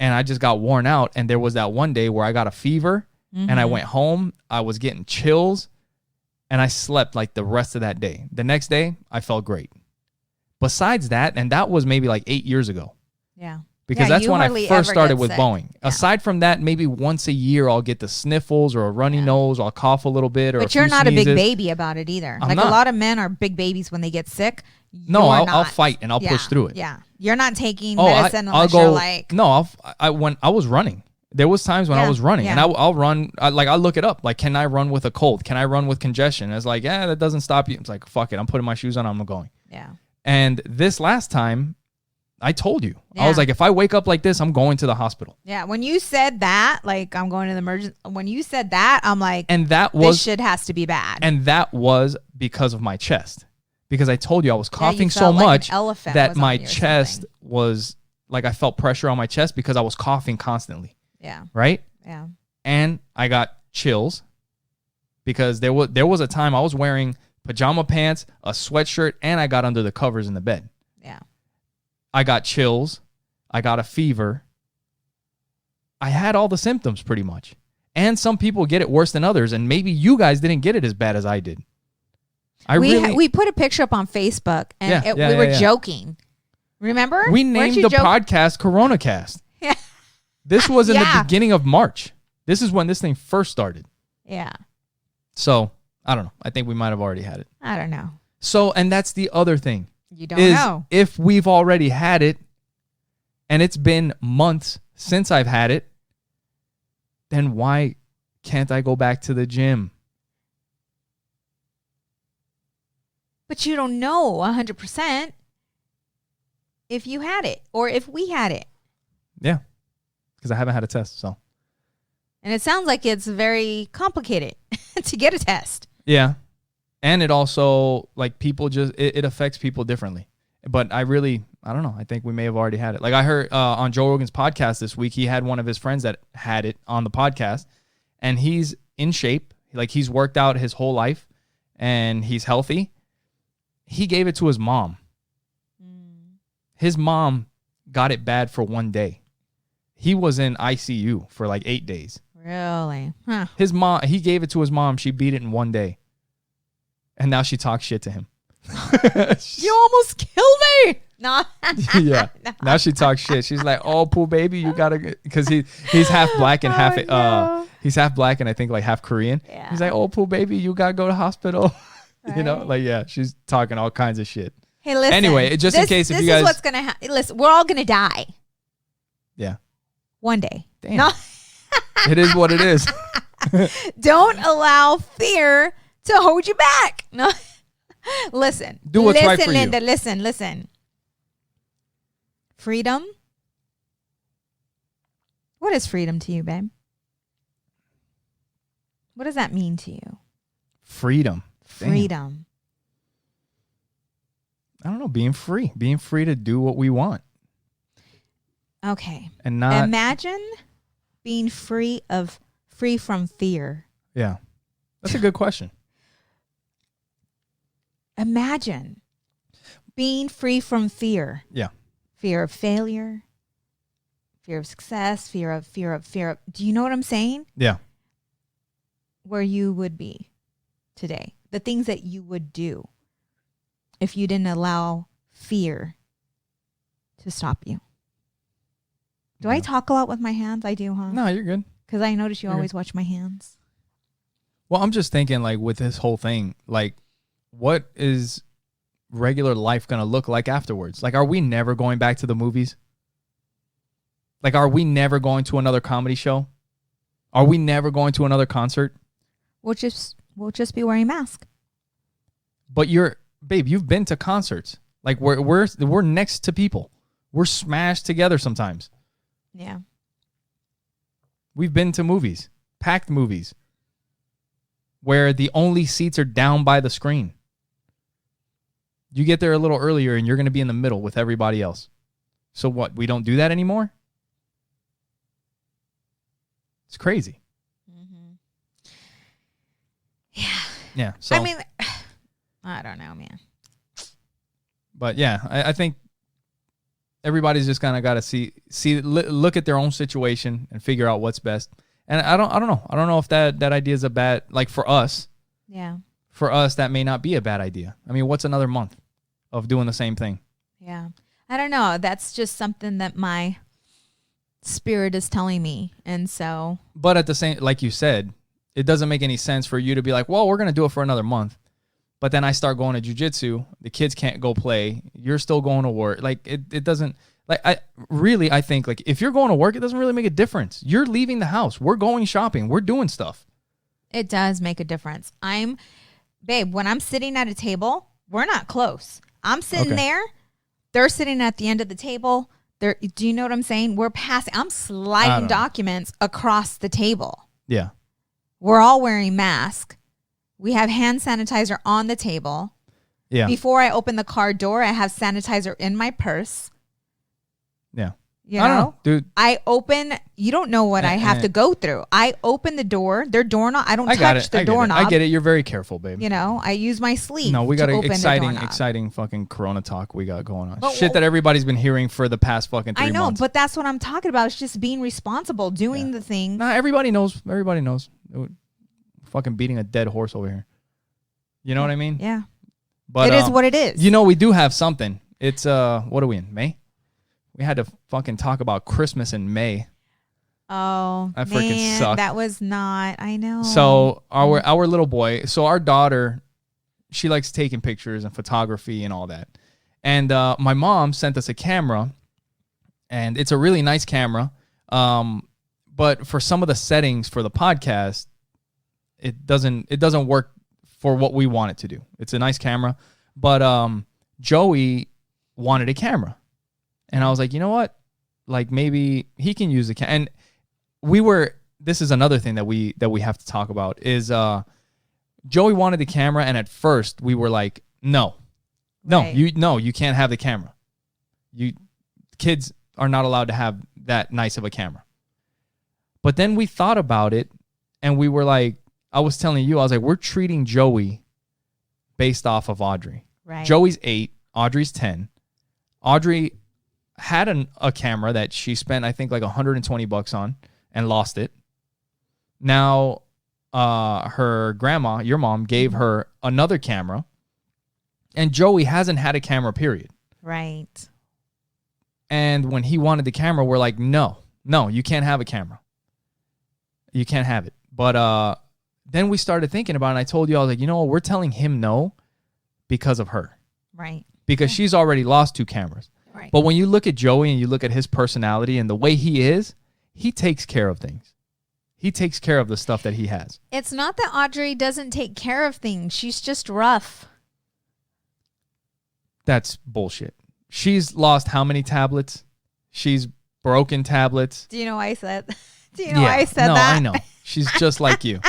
and I just got worn out. And there was that one day where I got a fever and I went home. I was getting chills and I slept like the rest of that day. The next day, I felt great. Besides that, and that was maybe like 8 years ago. Yeah. Because Yeah, that's you when I hardly first ever started get with sick. bowing. Yeah. Aside from that, maybe once a year I'll get the sniffles or a runny nose, or I'll cough a little bit, or But you're not a big baby about it either. I'm like not. a lot of men are big babies when they get sick. No, You're I'll not. fight and I'll push through it. Yeah. You're not taking Oh, medicine I'll unless go. you're like, No, when I was running, there was times when I Yeah, was running, and yeah. I'll run. I'll look it up. Like, can I run with a cold? Can I run with congestion? It's like, that doesn't stop you. It's like, fuck it. I'm putting my shoes on. I'm going. yeah. And this last time, I told you, I was Yeah. like, if I wake up like this, I'm going to the hospital. Yeah. When you said that, like I'm going to the emergency, when you said that, I'm like, And that this was, shit has to be bad. and that was because of my chest. Because I told you I was you coughing so felt like an much elephant that was on my you or chest something. was like I felt pressure on my chest because I was coughing constantly. Yeah. Right. Yeah. And I got chills because there was a time I was wearing pajama pants, a sweatshirt, and I got under the covers in the bed. Yeah. I got chills. I got a fever. I had all the symptoms pretty much. And some people get it worse than others, and maybe you guys didn't get it as bad as I did. We put a picture up on Facebook and we were joking. Remember? We Weren't named you the joking? podcast CoronaCast. Yeah. This was in the Yeah. beginning of March. This is when this thing first started. Yeah. So, I don't know. I think we might have already had it. I don't know. So, and that's the other thing. You don't is know. if we've already had it and it's been months since I've had it, then why can't I go back to the gym? But you don't know 100% if you had it or if we had it. Yeah, because I haven't had a test. So, And it sounds like it's very complicated to get a test. yeah. And it also, like, people just, it affects people differently. But I don't know. I think we may have already had it. Like I heard on Joe Rogan's podcast this week, he had one of his friends that had it on the podcast, and he's in shape. Like he's worked out his whole life and he's healthy. He gave it to his mom. His mom got it bad for one day. He was in ICU for like 8 days. Really? Huh. His mom, he gave it to his mom. She beat it in one day. And now she talks shit to him. You almost killed me. No. Yeah. Now she talks shit. She's like, "Oh, Pooh baby, you gotta," because he's half black and half he's half black and I think like half Korean. Yeah. He's like, "Oh, Pooh baby, you gotta go to hospital." Right. You know, like yeah, she's talking all kinds of shit. Hey, listen. Anyway, just in case if you guys, this is what's gonna happen. Listen, we're all gonna die. Yeah. One day. Damn. No. It is what it is. Don't allow fear to hold you back. No. Listen. Do what's right for Linda, you. Listen. Freedom. What is freedom to you, babe? What does that mean to you? Freedom. Damn. Freedom. I don't know. Being free to do what we want. Okay. And not imagine being free from fear. Yeah. That's a good question. Imagine being free from fear. Yeah. Fear of failure, fear of success, fear of. Do you know what I'm saying? Yeah. Where you would be today. The things that you would do if you didn't allow fear to stop you. Do I talk a lot with my hands? I do, huh? No, you're good. Because I notice you You're always watch my hands. Well, I'm just thinking like with this whole thing, like what is regular life going to look like afterwards? Like, are we never going back to the movies? Like, are we never going to another comedy show? Are we never going to another concert? We'll just be wearing masks. But babe, you've been to concerts. Like we're next to people. We're smashed together sometimes. Yeah. We've been to movies, packed movies, where the only seats are down by the screen. You get there a little earlier and you're going to be in the middle with everybody else. So what? We don't do that anymore? It's crazy. Mm-hmm. Yeah. Yeah. So I mean, I don't know, man. But yeah, I think everybody's just kind of got to look at their own situation and figure out what's best. And I don't know. I don't know if that idea is a bad, like for us. Yeah. For us, that may not be a bad idea. I mean, what's another month of doing the same thing? Yeah. I don't know. That's just something that my spirit is telling me. And so. But at the same, like you said, it doesn't make any sense for you to be like, well, we're going to do it for another month. But then I start going to jiu-jitsu. The kids can't go play. You're still going to work. Like it doesn't, like I think like if you're going to work, it doesn't really make a difference. You're leaving the house. We're going shopping. We're doing stuff. It does make a difference. Babe, when I'm sitting at a table, we're not close. I'm sitting there. They're sitting at the end of the table. Do you know what I'm saying? I'm sliding documents across the table. Yeah. We're all wearing masks. We have hand sanitizer on the table. Yeah. Before I open the car door, I have sanitizer in my purse. Yeah. You I don't know, know, dude. You don't know what I have to go through. I open the door, their doorknob. I don't touch the doorknob. I get it. You're very careful, babe. You know, I use my sleeve. No, we got an exciting fucking Corona talk we got going on. Shit that everybody's been hearing for the past fucking 3 months. I know, but that's what I'm talking about. It's just being responsible, doing the thing. Nah, everybody knows. Everybody knows. Fucking beating a dead horse over here. You know what I mean? Yeah. But it is what it is. You know, we do have something. It's what are we in? May? We had to fucking talk about Christmas in May. Oh, that freaking sucked. That was not. I know. So our little boy. So our daughter, she likes taking pictures and photography and all that. And my mom sent us a camera, and it's a really nice camera. But for some of the settings for the podcast, it doesn't work for what we want it to do. It's a nice camera, but Joey wanted a camera. And I was like, you know what? Like maybe he can use the camera. And this is another thing that we have to talk about is Joey wanted the camera, and at first we were like, no, you can't have the camera. Kids are not allowed to have that nice of a camera. But then we thought about it, and we were like, I was telling you, I was like, we're treating Joey based off of Audrey. Right. Joey's 8, Audrey's 10. Audrey had a camera that she spent, I think, like $120 on and lost it. Now, her grandma, your mom, gave her another camera, and Joey hasn't had a camera, period. Right. And when he wanted the camera, we're like, no, you can't have a camera. You can't have it. But then we started thinking about it. And I told you, I was like, you know what? We're telling him no because of her. Right. Because she's already lost 2 cameras. Right. But when you look at Joey and you look at his personality and the way he is, he takes care of things. He takes care of the stuff that he has. It's not that Audrey doesn't take care of things. She's just rough. That's bullshit. She's lost how many tablets? She's broken tablets. Do you know why I said? Do you know why I said that? No, I know. She's just like you.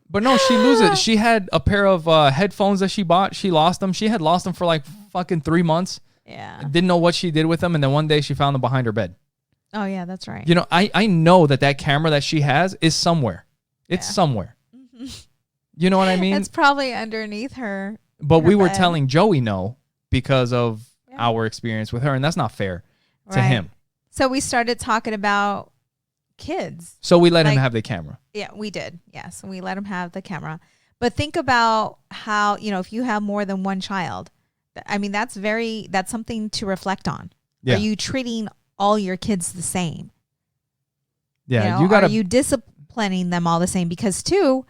But no, she loses. She had a pair of headphones that she bought. She lost them. She had lost them for like fucking 3 months. Yeah. Didn't know what she did with them. And then one day she found them behind her bed. Oh, yeah, that's right. You know, I know that camera that she has is somewhere. It's somewhere. Mm-hmm. You know what I mean? It's probably underneath her. But we were bed. telling Joey no because of our experience with her. And that's not fair to him. So we started talking about kids. So we let him have the camera. Yeah, we did. Yes, we let him have the camera. But think about how, if you have more than one child, I mean, that's something to reflect on. Yeah. Are you treating all your kids the same? Yeah, are you disciplining them all the same? Because too,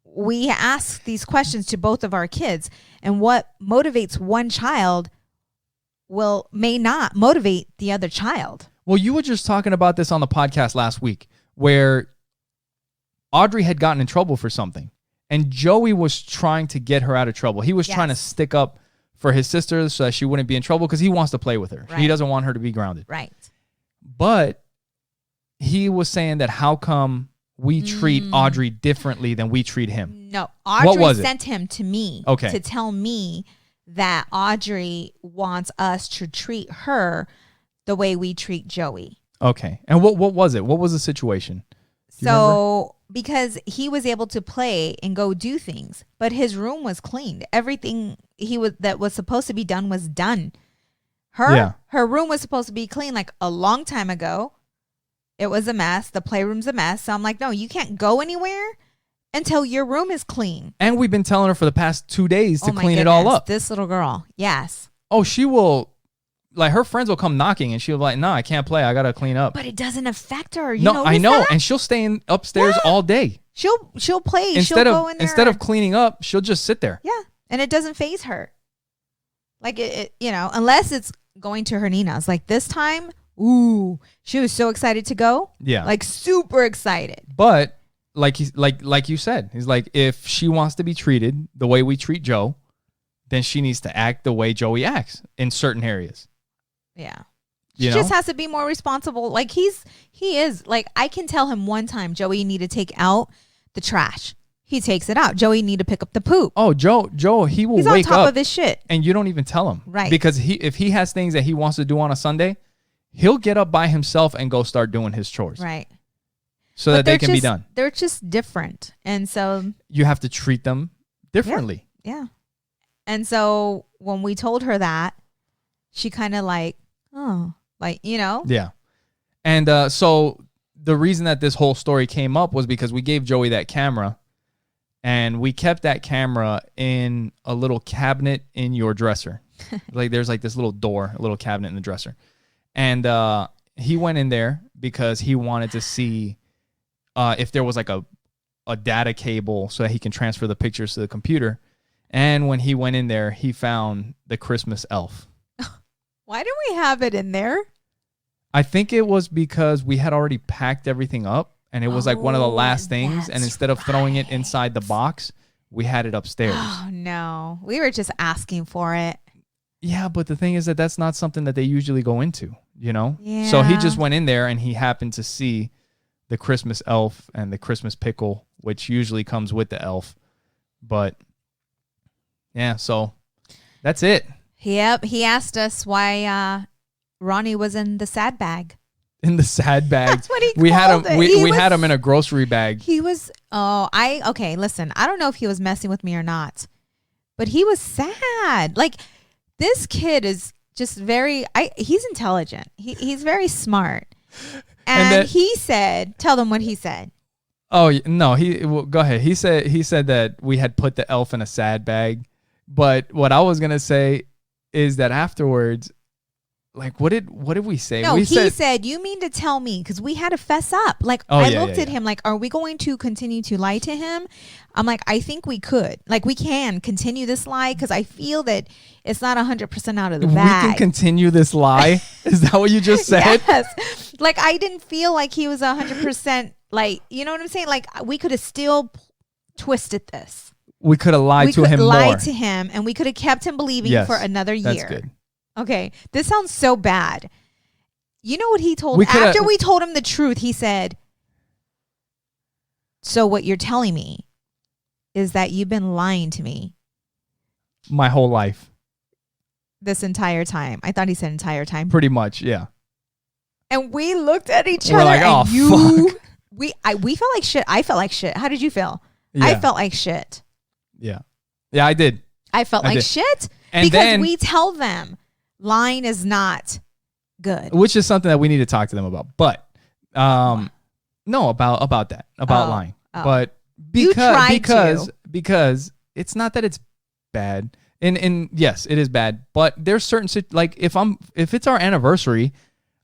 we ask these questions to both of our kids, and what motivates one child may not motivate the other child. Well, you were just talking about this on the podcast last week where Audrey had gotten in trouble for something and Joey was trying to get her out of trouble. He was trying to stick up for his sister so that she wouldn't be in trouble because he wants to play with her. Right. He doesn't want her to be grounded. Right. But he was saying that how come we treat Audrey differently than we treat him? No, Audrey sent him to me to tell me that Audrey wants us to treat her the way we treat Joey. Okay. And what was it? What was the situation? So because he was able to play and go do things, but his room was cleaned. Everything that was supposed to be done was done. Her room was supposed to be clean like a long time ago. It was a mess. The playroom's a mess. So I'm like, no, you can't go anywhere until your room is clean. And we've been telling her for the past 2 days to clean it all up. This little girl. Yes. Oh, she will. Like, her friends will come knocking and she'll be like, no, I can't play. I got to clean up. But it doesn't affect her. No, I know. That? And she'll stay upstairs all day. She'll play. She'll go in there. Instead of cleaning up, she'll just sit there. Yeah. And it doesn't faze her. Like, unless it's going to her Nina's. Like this time, she was so excited to go. Yeah. Like, super excited. But like you said, he's like, if she wants to be treated the way we treat Joe, then she needs to act the way Joey acts in certain areas. Yeah. She just has to be more responsible. Like he is like, I can tell him one time, Joey, you need to take out the trash. He takes it out. Joey need to pick up the poop. Oh, Joe, he will wake up. He's on top of his shit. And you don't even tell him. Right. Because if he has things that he wants to do on a Sunday, he'll get up by himself and go start doing his chores. Right. So that they can be done. They're just different. And so you have to treat them differently. Yeah. And so when we told her that, she kind of like, Yeah. And so the reason that this whole story came up was because we gave Joey that camera and we kept that camera in a little cabinet in your dresser. Like there's like this little door, a little cabinet in the dresser. And he went in there because he wanted to see if there was like a data cable so that he can transfer the pictures to the computer. And when he went in there, he found the Christmas elf. Why do we have it in there? I think it was because we had already packed everything up and it was like one of the last things. And instead of throwing it inside the box, we had it upstairs. Oh, no. We were just asking for it. Yeah, but the thing is that that's not something that they usually go into, Yeah. So he just went in there and he happened to see the Christmas elf and the Christmas pickle, which usually comes with the elf. But yeah, so that's it. Yep. He asked us why Ronnie was in the sad bag. In the sad bag. That's what he we called had him. it. We had him in a grocery bag. He was. Okay. Listen, I don't know if he was messing with me or not, but he was sad. Like this kid is just very. He's intelligent. He's very smart. And he said, "Tell them what he said." Oh no, go ahead. He said that we had put the elf in a sad bag, but what I was gonna say is that afterwards, like, what did we say? No, we he said, you mean to tell me, because we had to fess up. Like, I looked at him like, are we going to continue to lie to him? I'm like, I think we could. Like, we can continue this lie because I feel that it's not 100% out of the bag. We can continue this lie? Is that what you just said? Yes. Like, I didn't feel like he was 100%, like, you know what I'm saying? Like, we could have still twisted this. We could have lied to him more. Lied to him, and we could have kept him believing for another year. That's good. Okay, this sounds so bad. You know what he told after we told him the truth? He said, so what you're telling me is that you've been lying to me my whole life, this entire time. I thought he said entire time. Pretty much, yeah. And we looked at each We're other like, and fuck. we felt like shit. I felt like shit. How did you feel? Yeah. I felt like shit. Yeah, I did. I felt like shit and because then, we tell them lying is not good, which is something that we need to talk to them about. But no, about that, about lying. But because it's not that it's bad, and yes, it is bad. But there's certain like if it's our anniversary,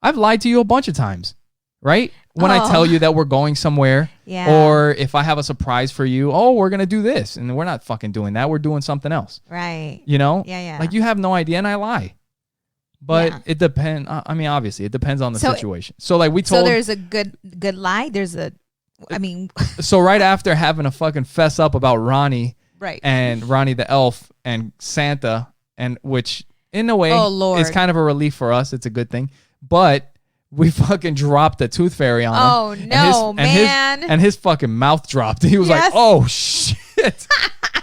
I've lied to you a bunch of times, right? When I tell you that we're going somewhere, or if I have a surprise for you, we're gonna do this, and we're not fucking doing that. We're doing something else, right? You know, yeah. Like you have no idea, and I lie. But it depends. I mean, obviously, it depends on the situation. So, like we told. So there's a good lie. So right after having a fucking fess up about Ronnie, right, and Ronnie the elf and Santa, and which in a way is kind of a relief for us. It's a good thing, but we fucking dropped the tooth fairy on him. Oh no, man! And his fucking mouth dropped. He was like, "Oh shit."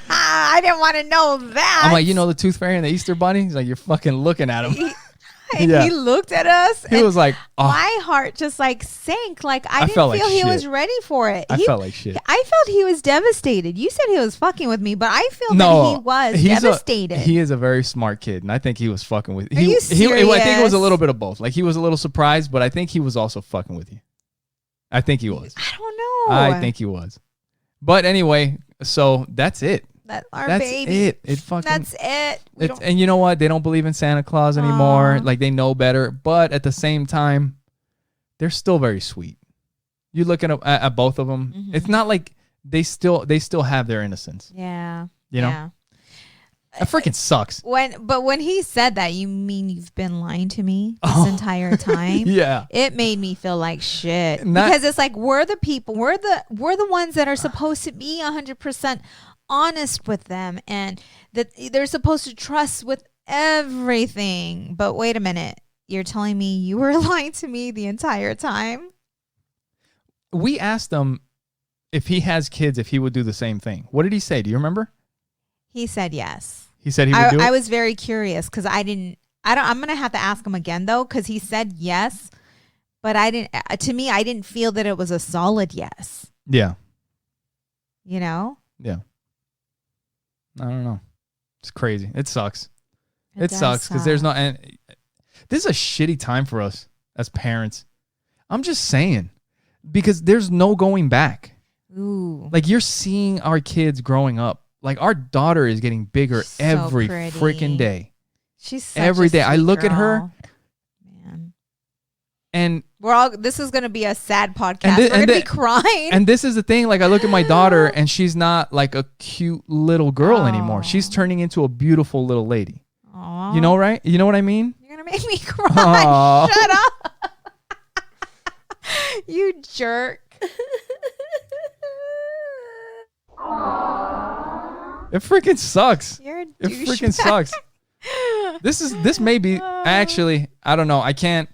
I didn't want to know that. I'm like, the tooth fairy and the Easter bunny? He's like, you're fucking looking at him. He looked at us. He was like, my heart just like sank. Like I didn't feel he was ready for it. I felt like shit. I felt he was devastated. You said he was fucking with me, but I feel that he was devastated. He is a very smart kid, and I think he was fucking with you. Are you serious? I think it was a little bit of both. Like he was a little surprised, but I think he was also fucking with you. I think he was. I don't know. I think he was. But anyway, so that's it. That's baby. That's it. And you know what? They don't believe in Santa Claus anymore. Like they know better. But at the same time, they're still very sweet. You look at both of them. Mm-hmm. It's not like they still have their innocence. Yeah. You know? Yeah. That freaking sucks. When he said that, you mean you've been lying to me this entire time? Yeah. It made me feel like shit. Because it's like we're the people, we're the ones that are supposed to be 100% honest with them, and that they're supposed to trust with everything. But wait a minute, you're telling me you were lying to me the entire time? We asked him if he has kids, if he would do the same thing. What did he say? Do you remember? He said yes. He said he would do it? I was very curious because I'm going to have to ask him again though, because he said yes, but I didn't feel that it was a solid yes. Yeah. You know? Yeah. I don't know. It's crazy. It sucks. It sucks because there's no, and this is a shitty time for us as parents. I'm just saying, because there's no going back. Ooh. Like you're seeing our kids growing up. Like our daughter is getting bigger every freaking day. She's such every day. I look girl. at her, man, and this is gonna be a sad podcast. We're gonna be crying. And this is the thing. Like I look at my daughter, and she's not like a cute little girl anymore. She's turning into a beautiful little lady. Aww. You know, right? You know what I mean? You're gonna make me cry. Shut up. You jerk. It freaking sucks. You're a it freaking sucks. This may be actually, I don't know. I can't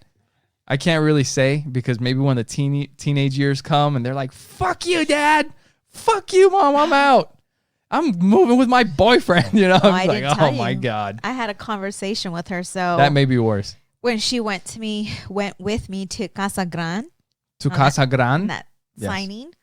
really say, because maybe when the teenage years come and they're like, "Fuck you, Dad. Fuck you, Mom. I'm out. I'm moving with my boyfriend." You know, I'm like, oh my God. I had a conversation with her, so that may be worse. When she went with me to Casa Grande. To Casa Grande. That signing.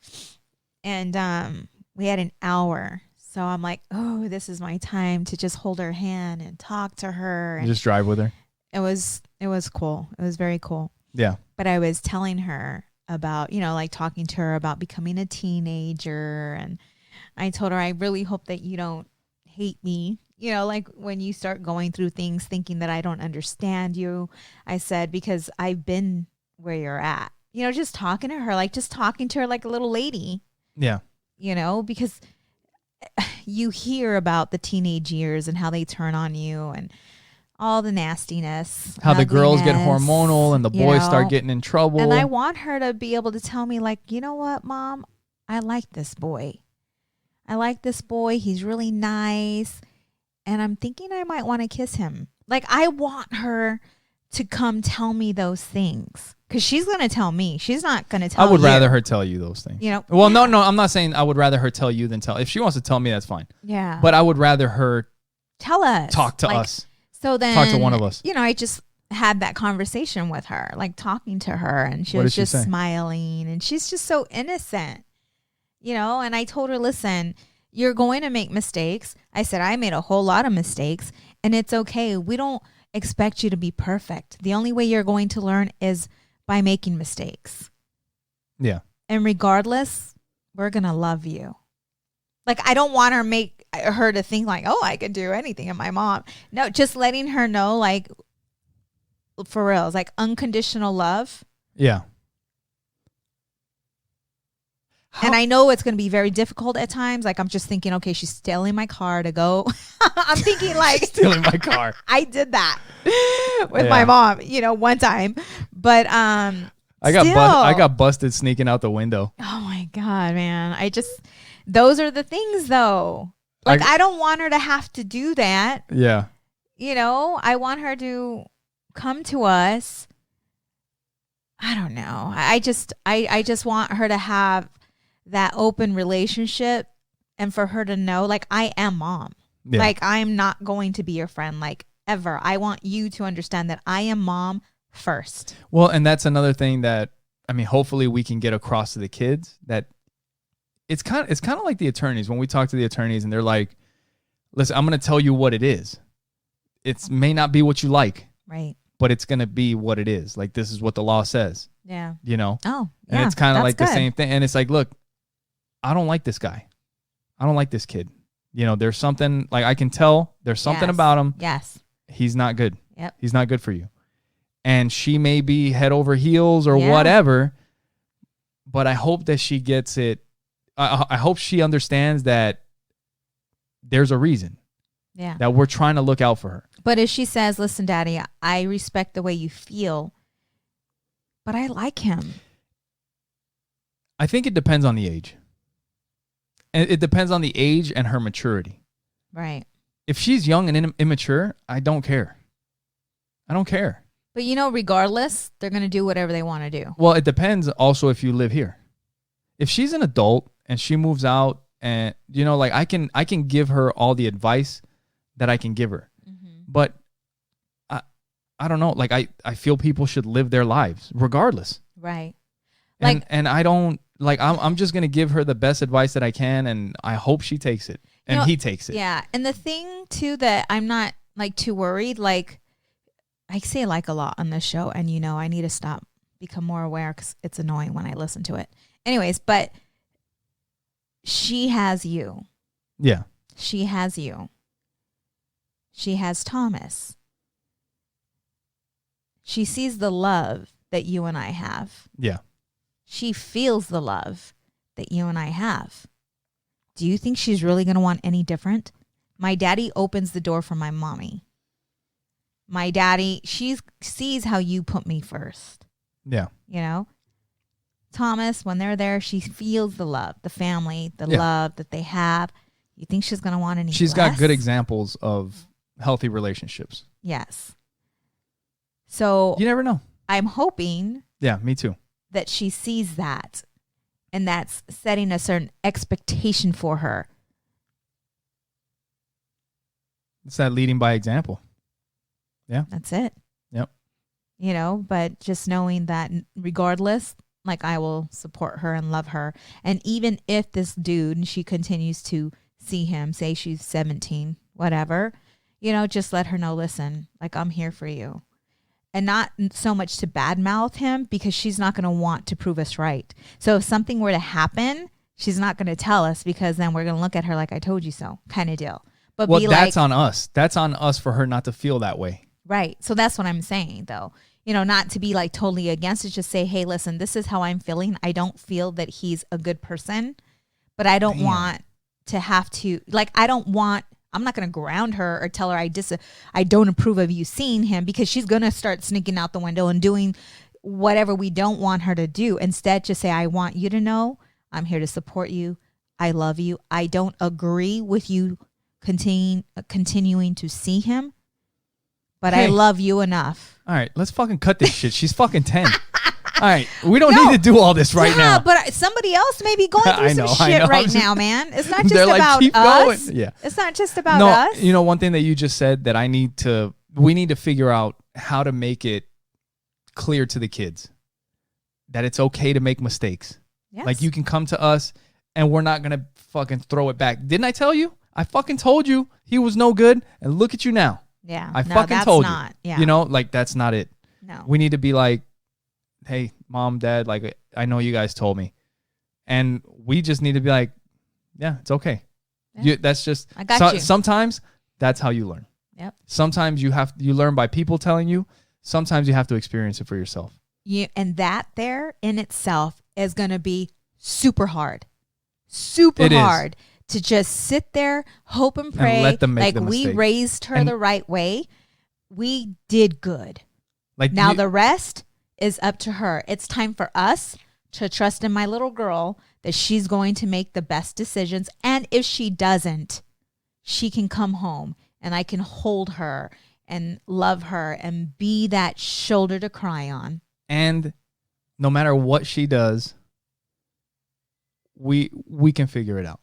And we had an hour. So I'm like, oh, this is my time to just hold her hand and talk to her. And just drive with her. It was cool. It was very cool. Yeah. But I was telling her about, like talking to her about becoming a teenager. And I told her, I really hope that you don't hate me you know, like when you start going through things thinking that I don't understand you, I said, because I've been where you're at, you know, just talking to her like a little lady, Yeah. you know, because you hear about the teenage years and how they turn on you and all the nastiness, How the girls get ugliness, hormonal and the you boys know. start getting in trouble. And I want her to be able to tell me, like, you know what, Mom, I like this boy. I like this boy. He's really nice. And I'm thinking I might want to kiss him. Like, I want her to come tell me those things. Because she's going to tell me. She's not going to tell I would you. rather her tell you those things. You know? Well, no, I'm not saying I would rather her tell you than tell. If she wants to tell me, that's fine. Yeah. But I would rather her tell us. talk to like, us. So then, talk to one of us. You know, I just had that conversation with her, like talking to her, and she What was did she just say? smiling, and she's just so innocent, you know. And I told her, listen, you're going to make mistakes. I said, I made a whole lot of mistakes, and it's okay. We don't expect you to be perfect. The only way you're going to learn is by making mistakes. Yeah. And regardless, we're going to love you. Like, I don't want her to think like, oh, I could do anything. And my mom, no, just letting her know, like, for real, it's like unconditional love. Yeah. And I know it's going to be very difficult at times. Like, I'm just thinking, okay, she's stealing my car to go. I'm thinking like stealing my car. I did that with my mom, you know, one time. But I got busted sneaking out the window. Oh my God, man. Those are the things though. Like, I don't want her to have to do that. Yeah. You know, I want her to come to us. I don't know. I just want her to have that open relationship, and for her to know, like, I am Mom. Yeah. Like, I'm not going to be your friend, like, ever. I want you to understand that I am Mom first. Well, and that's another thing that, I mean, hopefully we can get across to the kids, that it's kind of like the attorneys. When we talk to the attorneys and they're like, listen, I'm going to tell you what it is. It may not be what you like. Right. But it's going to be what it is. Like, this is what the law says. Yeah. You know? Oh, yeah. And it's kind of like good. the same thing. And it's like, look, I don't like this guy. I don't like this kid. You know, there's something, like, I can tell there's something about him. Yes. He's not good. Yep. He's not good for you. And she may be head over heels or whatever, but I hope that she gets it. I hope she understands that there's a reason. Yeah. That we're trying to look out for her. But if she says, listen, Daddy, I respect the way you feel, but I like him. I think it depends on the age. And it depends on the age and her maturity. Right. If she's young and immature, I don't care. I don't care. But, you know, regardless, they're going to do whatever they want to do. Well, it depends also if you live here. If she's an adult and she moves out, and, you know, like, I can give her all the advice that I can give her. Mm-hmm. But I don't know. Like, I feel people should live their lives regardless. Right. Like, and I don't, like, I'm just going to give her the best advice that I can, and I hope she takes it and he takes it. Yeah. And the thing too, that I'm not like too worried, like, I say like a lot on this show, and, you know, I need to become more aware, because it's annoying when I listen to it. Anyways, but she has you. Yeah. She has you. She has Thomas. She sees the love that you and I have. Yeah. She feels the love that you and I have. Do you think she's really going to want any different? My daddy opens the door for my mommy. My daddy, she sees how you put me first. Yeah. You know? Thomas, when they're there, she feels the love, the family, the love that they have. You think she's going to want any She's less? got good examples of healthy relationships. Yes. So you never know. I'm hoping. Yeah, me too. That she sees that, and that's setting a certain expectation for her. It's that leading by example. Yeah. That's it. Yep. You know, but just knowing that regardless, like, I will support her and love her. And even if this dude, she continues to see him, say she's 17, whatever, you know, just let her know, listen, like, I'm here for you. And not so much to badmouth him, because she's not going to want to prove us right. So if something were to happen, she's not going to tell us, because then we're going to look at her like, I told you so kind of deal. but well, be that's like, on us. That's on us for her not to feel that way. right. So that's what I'm saying, though. You know, not to be like totally against it. Just say, hey, listen, this is how I'm feeling. I don't feel that he's a good person, but I don't want to have to, like, I'm not going to ground her or tell her I don't approve of you seeing him, because she's going to start sneaking out the window and doing whatever we don't want her to do. Instead, just say, I want you to know I'm here to support you. I love you. I don't agree with you continuing to see him, but I love you enough. All right, let's fucking cut this shit. She's fucking 10. All right, we don't need to do all this right now. But somebody else may be going through some shit right now, man. It's not just about keep us. Going. Yeah, it's not just about us. You know, one thing that you just said that we need to figure out how to make it clear to the kids that it's okay to make mistakes. Yes. Like, you can come to us and we're not gonna fucking throw it back. Didn't I tell you? I fucking told you he was no good, and look at you now. Yeah, I fucking told you. Yeah. You know, like, that's not it. No, we need to be like, hey, mom, dad, like, I know you guys told me, and we just need to be like, yeah, it's okay. Yeah. That's just, I got you. Sometimes that's how you learn. Yep. Sometimes you learn by people telling you. Sometimes you have to experience it for yourself. And that there in itself is going to be super hard to just sit there, hope and pray. And let them make like, the we mistake. Raised her the right way. We did good. Like, now the rest is up to her. It's time for us to trust in my little girl that she's going to make the best decisions. And if she doesn't, she can come home and I can hold her and love her and be that shoulder to cry on. And no matter what she does, we can figure it out.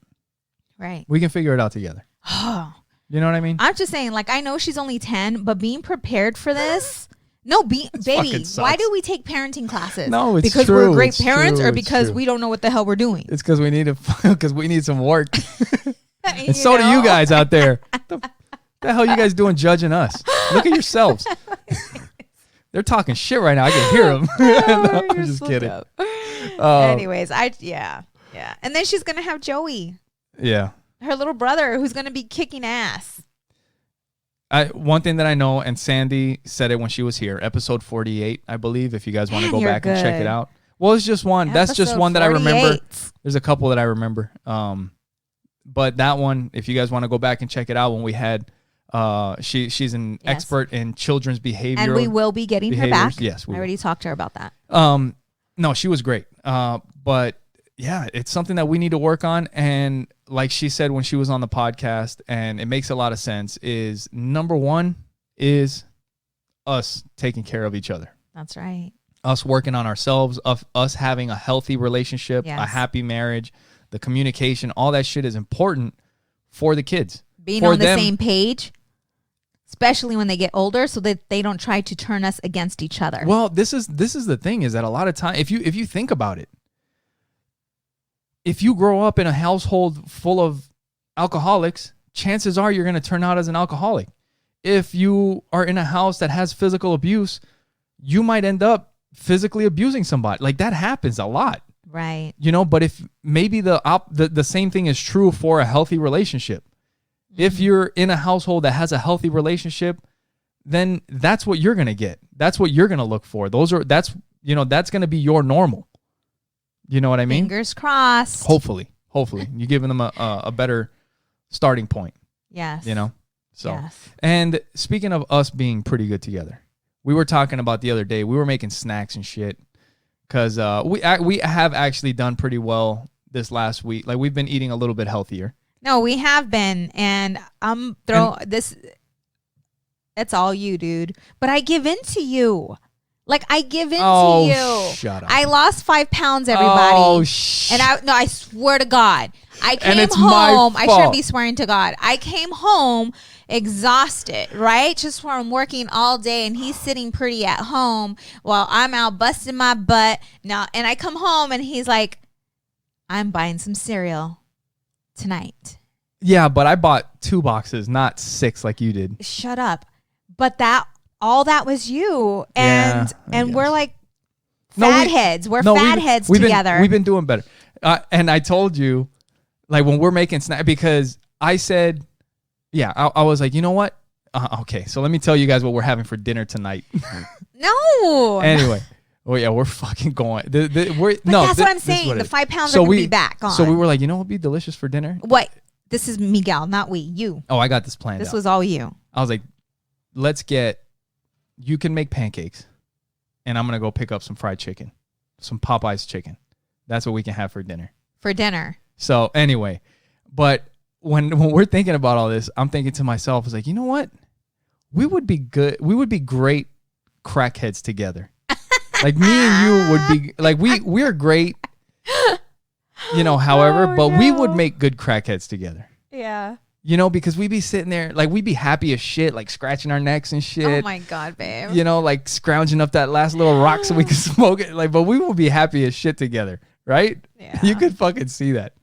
Right. We can figure it out together. You know what I mean? I'm just saying, like, I know she's only 10, but being prepared for this. No, baby, why do we take parenting classes? No, it's because true. We're great parents, or because we don't know what the hell we're doing? It's because we need some work. And so do you guys out there. The hell you guys doing judging us? Look at yourselves. They're talking shit right now. I can hear them. No, I'm just kidding. Anyways, yeah. And then she's going to have Joey. Yeah. Her little brother, who's going to be kicking ass. One thing that I know, and Sandy said it when she was here, episode 48, I believe, if you guys want to go back and check it out. Well, it's just one. That's just one that I remember. There's a couple that I remember. But that one, if you guys want to go back and check it out, when we had, she's an expert in children's behavior. And we will be getting her back. Yes. I already talked to her about that. No, she was great. But yeah, it's something that we need to work on. And like she said when she was on the podcast, and it makes a lot of sense, is number one is us taking care of each other. That's right. Us working on ourselves, of us having a healthy relationship, a happy marriage, the communication, all that shit is important for the kids. Being on the same page, especially when they get older, so that they don't try to turn us against each other. Well, this is the thing, is that a lot of time, if you think about it, if you grow up in a household full of alcoholics, chances are you're going to turn out as an alcoholic. If you are in a house that has physical abuse, you might end up physically abusing somebody. Like, that happens a lot. Right. You know, but if maybe the same thing is true for a healthy relationship. Mm-hmm. If you're in a household that has a healthy relationship, then that's what you're going to get. That's what you're going to look for. That's going to be your normal. You know what I mean? Fingers crossed. Hopefully. You're giving them a better starting point. Yes. You know? So, yes. And speaking of us being pretty good together, we were talking about the other day, we were making snacks and shit, because we have actually done pretty well this last week. Like, we've been eating a little bit healthier. No, we have been. And I'm this. It's all you, dude. But I give in to you. Like, I give in to you. Shut up. I lost 5 pounds, everybody. And I swear to God, I came home. I shouldn't be swearing to God. I came home exhausted, right? Just from working all day, and he's sitting pretty at home while I'm out busting my butt. Now, and I come home and he's like, I'm buying some cereal tonight. Yeah, but I bought 2 boxes, not 6 like you did. Shut up. But all that was you. And we're like fatheads. We're fatheads together. We've been doing better. And I told you, like, when we're making snacks, because I said, Yeah, I was like, you know what? Okay, so let me tell you guys what we're having for dinner tonight. No. Anyway, oh yeah, we're fucking going. That's what I'm saying. The 5 pounds are going to be back on. So we were like, you know what would be delicious for dinner? What? This is Miguel, not we. You. Oh, I got this planned This out. was all you. I was like, you can make pancakes, and I'm going to go pick up some fried chicken, some Popeye's chicken. That's what we can have for dinner. For dinner. So anyway, but when we're thinking about all this, I'm thinking to myself, I was like, you know what? We would be good. We would be great crackheads together. Like me and you would be like, we're great, however, but we would make good crackheads together. Yeah. Because we'd be sitting there, like we'd be happy as shit, like scratching our necks and shit. Oh my God, babe. Like scrounging up that last little rock so we could smoke it. Like, but we would be happy as shit together, right? Yeah. You could fucking see that.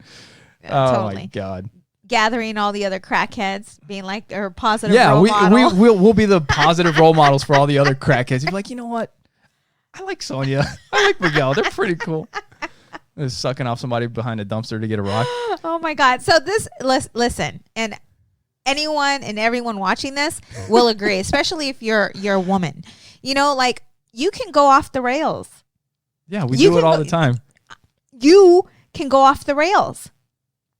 Yeah, oh totally. My God. Gathering all the other crackheads, being like their positive role model. Yeah, we'll be the positive role models for all the other crackheads. You'd be like, you know what? I like Sonja. I like Miguel. They're pretty cool. They're sucking off somebody behind a dumpster to get a rock. Oh my God. So listen, and anyone and everyone watching this will agree, especially if you're a woman. Like you can go off the rails. Yeah, we do it all the time. You can go off the rails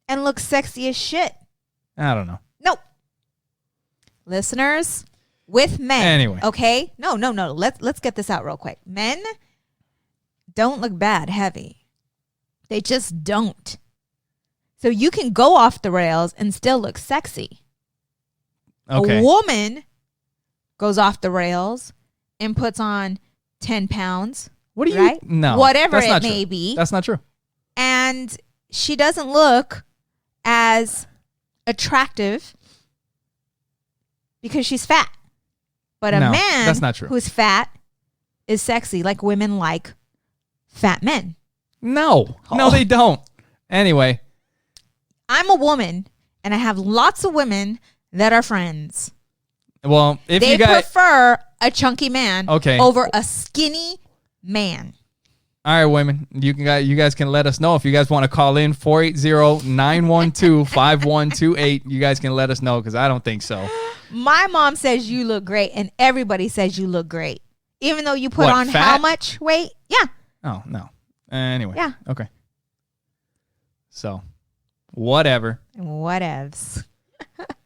and look sexy as shit. I don't know. Nope. Listeners, with men. Anyway. Okay? No. Let's get this out real quick. Men don't look bad heavy. They just don't. So you can go off the rails and still look sexy. Okay. A woman goes off the rails and puts on 10 pounds. What do you? Right? No. Whatever that's not it may true. be. That's not true. And she doesn't look as attractive because she's fat. But a man that's not true. who's fat is sexy. Like women like fat men. No, they don't. Anyway. I'm a woman and I have lots of women that are friends. Well, if they you guys prefer a chunky man okay. over a skinny man. All right, women, you guys can let us know if you guys want to call in 480-912-5128. You guys can let us know because I don't think so. My mom says you look great, and everybody says you look great, even though you put on fat? how much weight? Yeah. Oh no. Anyway. Yeah. Okay. So, whatever. Whatevs.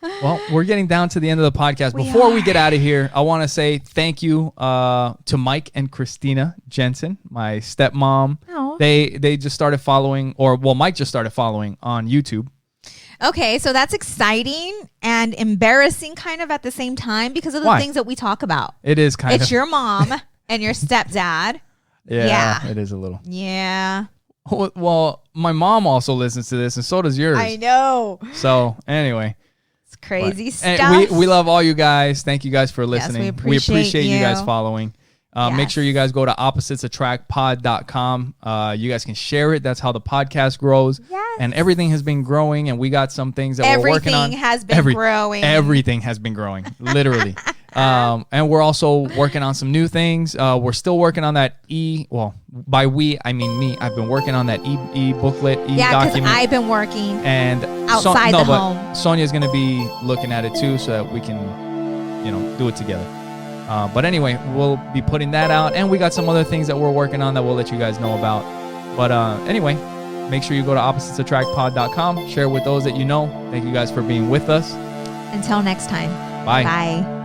Well, we're getting down to the end of the podcast. Before we get out of here, I want to say thank you to Mike and Christina Jensen, my stepmom. Oh. They just started following, Mike just started following on YouTube. Okay, so that's exciting and embarrassing kind of at the same time because of the things that we talk about. It is kind of. It's your mom and your stepdad. Yeah, it is a little. Yeah. Well, my mom also listens to this, and so does yours. I know. So, anyway. It's crazy stuff. And we love all you guys. Thank you guys for listening. Yes, we appreciate you guys following. Make sure you guys go to oppositesattractpod.com. You guys can share it. That's how the podcast grows. Yes. And everything has been growing, and we got some things that we're working on. Everything has been growing. Everything has been growing, literally. And we're also working on some new things. We're still working on that by we, I mean me. I've been working on that e-booklet, e-document. Yeah, because I've been working and outside the home. Sonja's going to be looking at it too so that we can, do it together. But anyway, we'll be putting that out. And we got some other things that we're working on that we'll let you guys know about. But anyway, make sure you go to oppositesattractpod.com. Share with those that you know. Thank you guys for being with us. Until next time. Bye. Bye.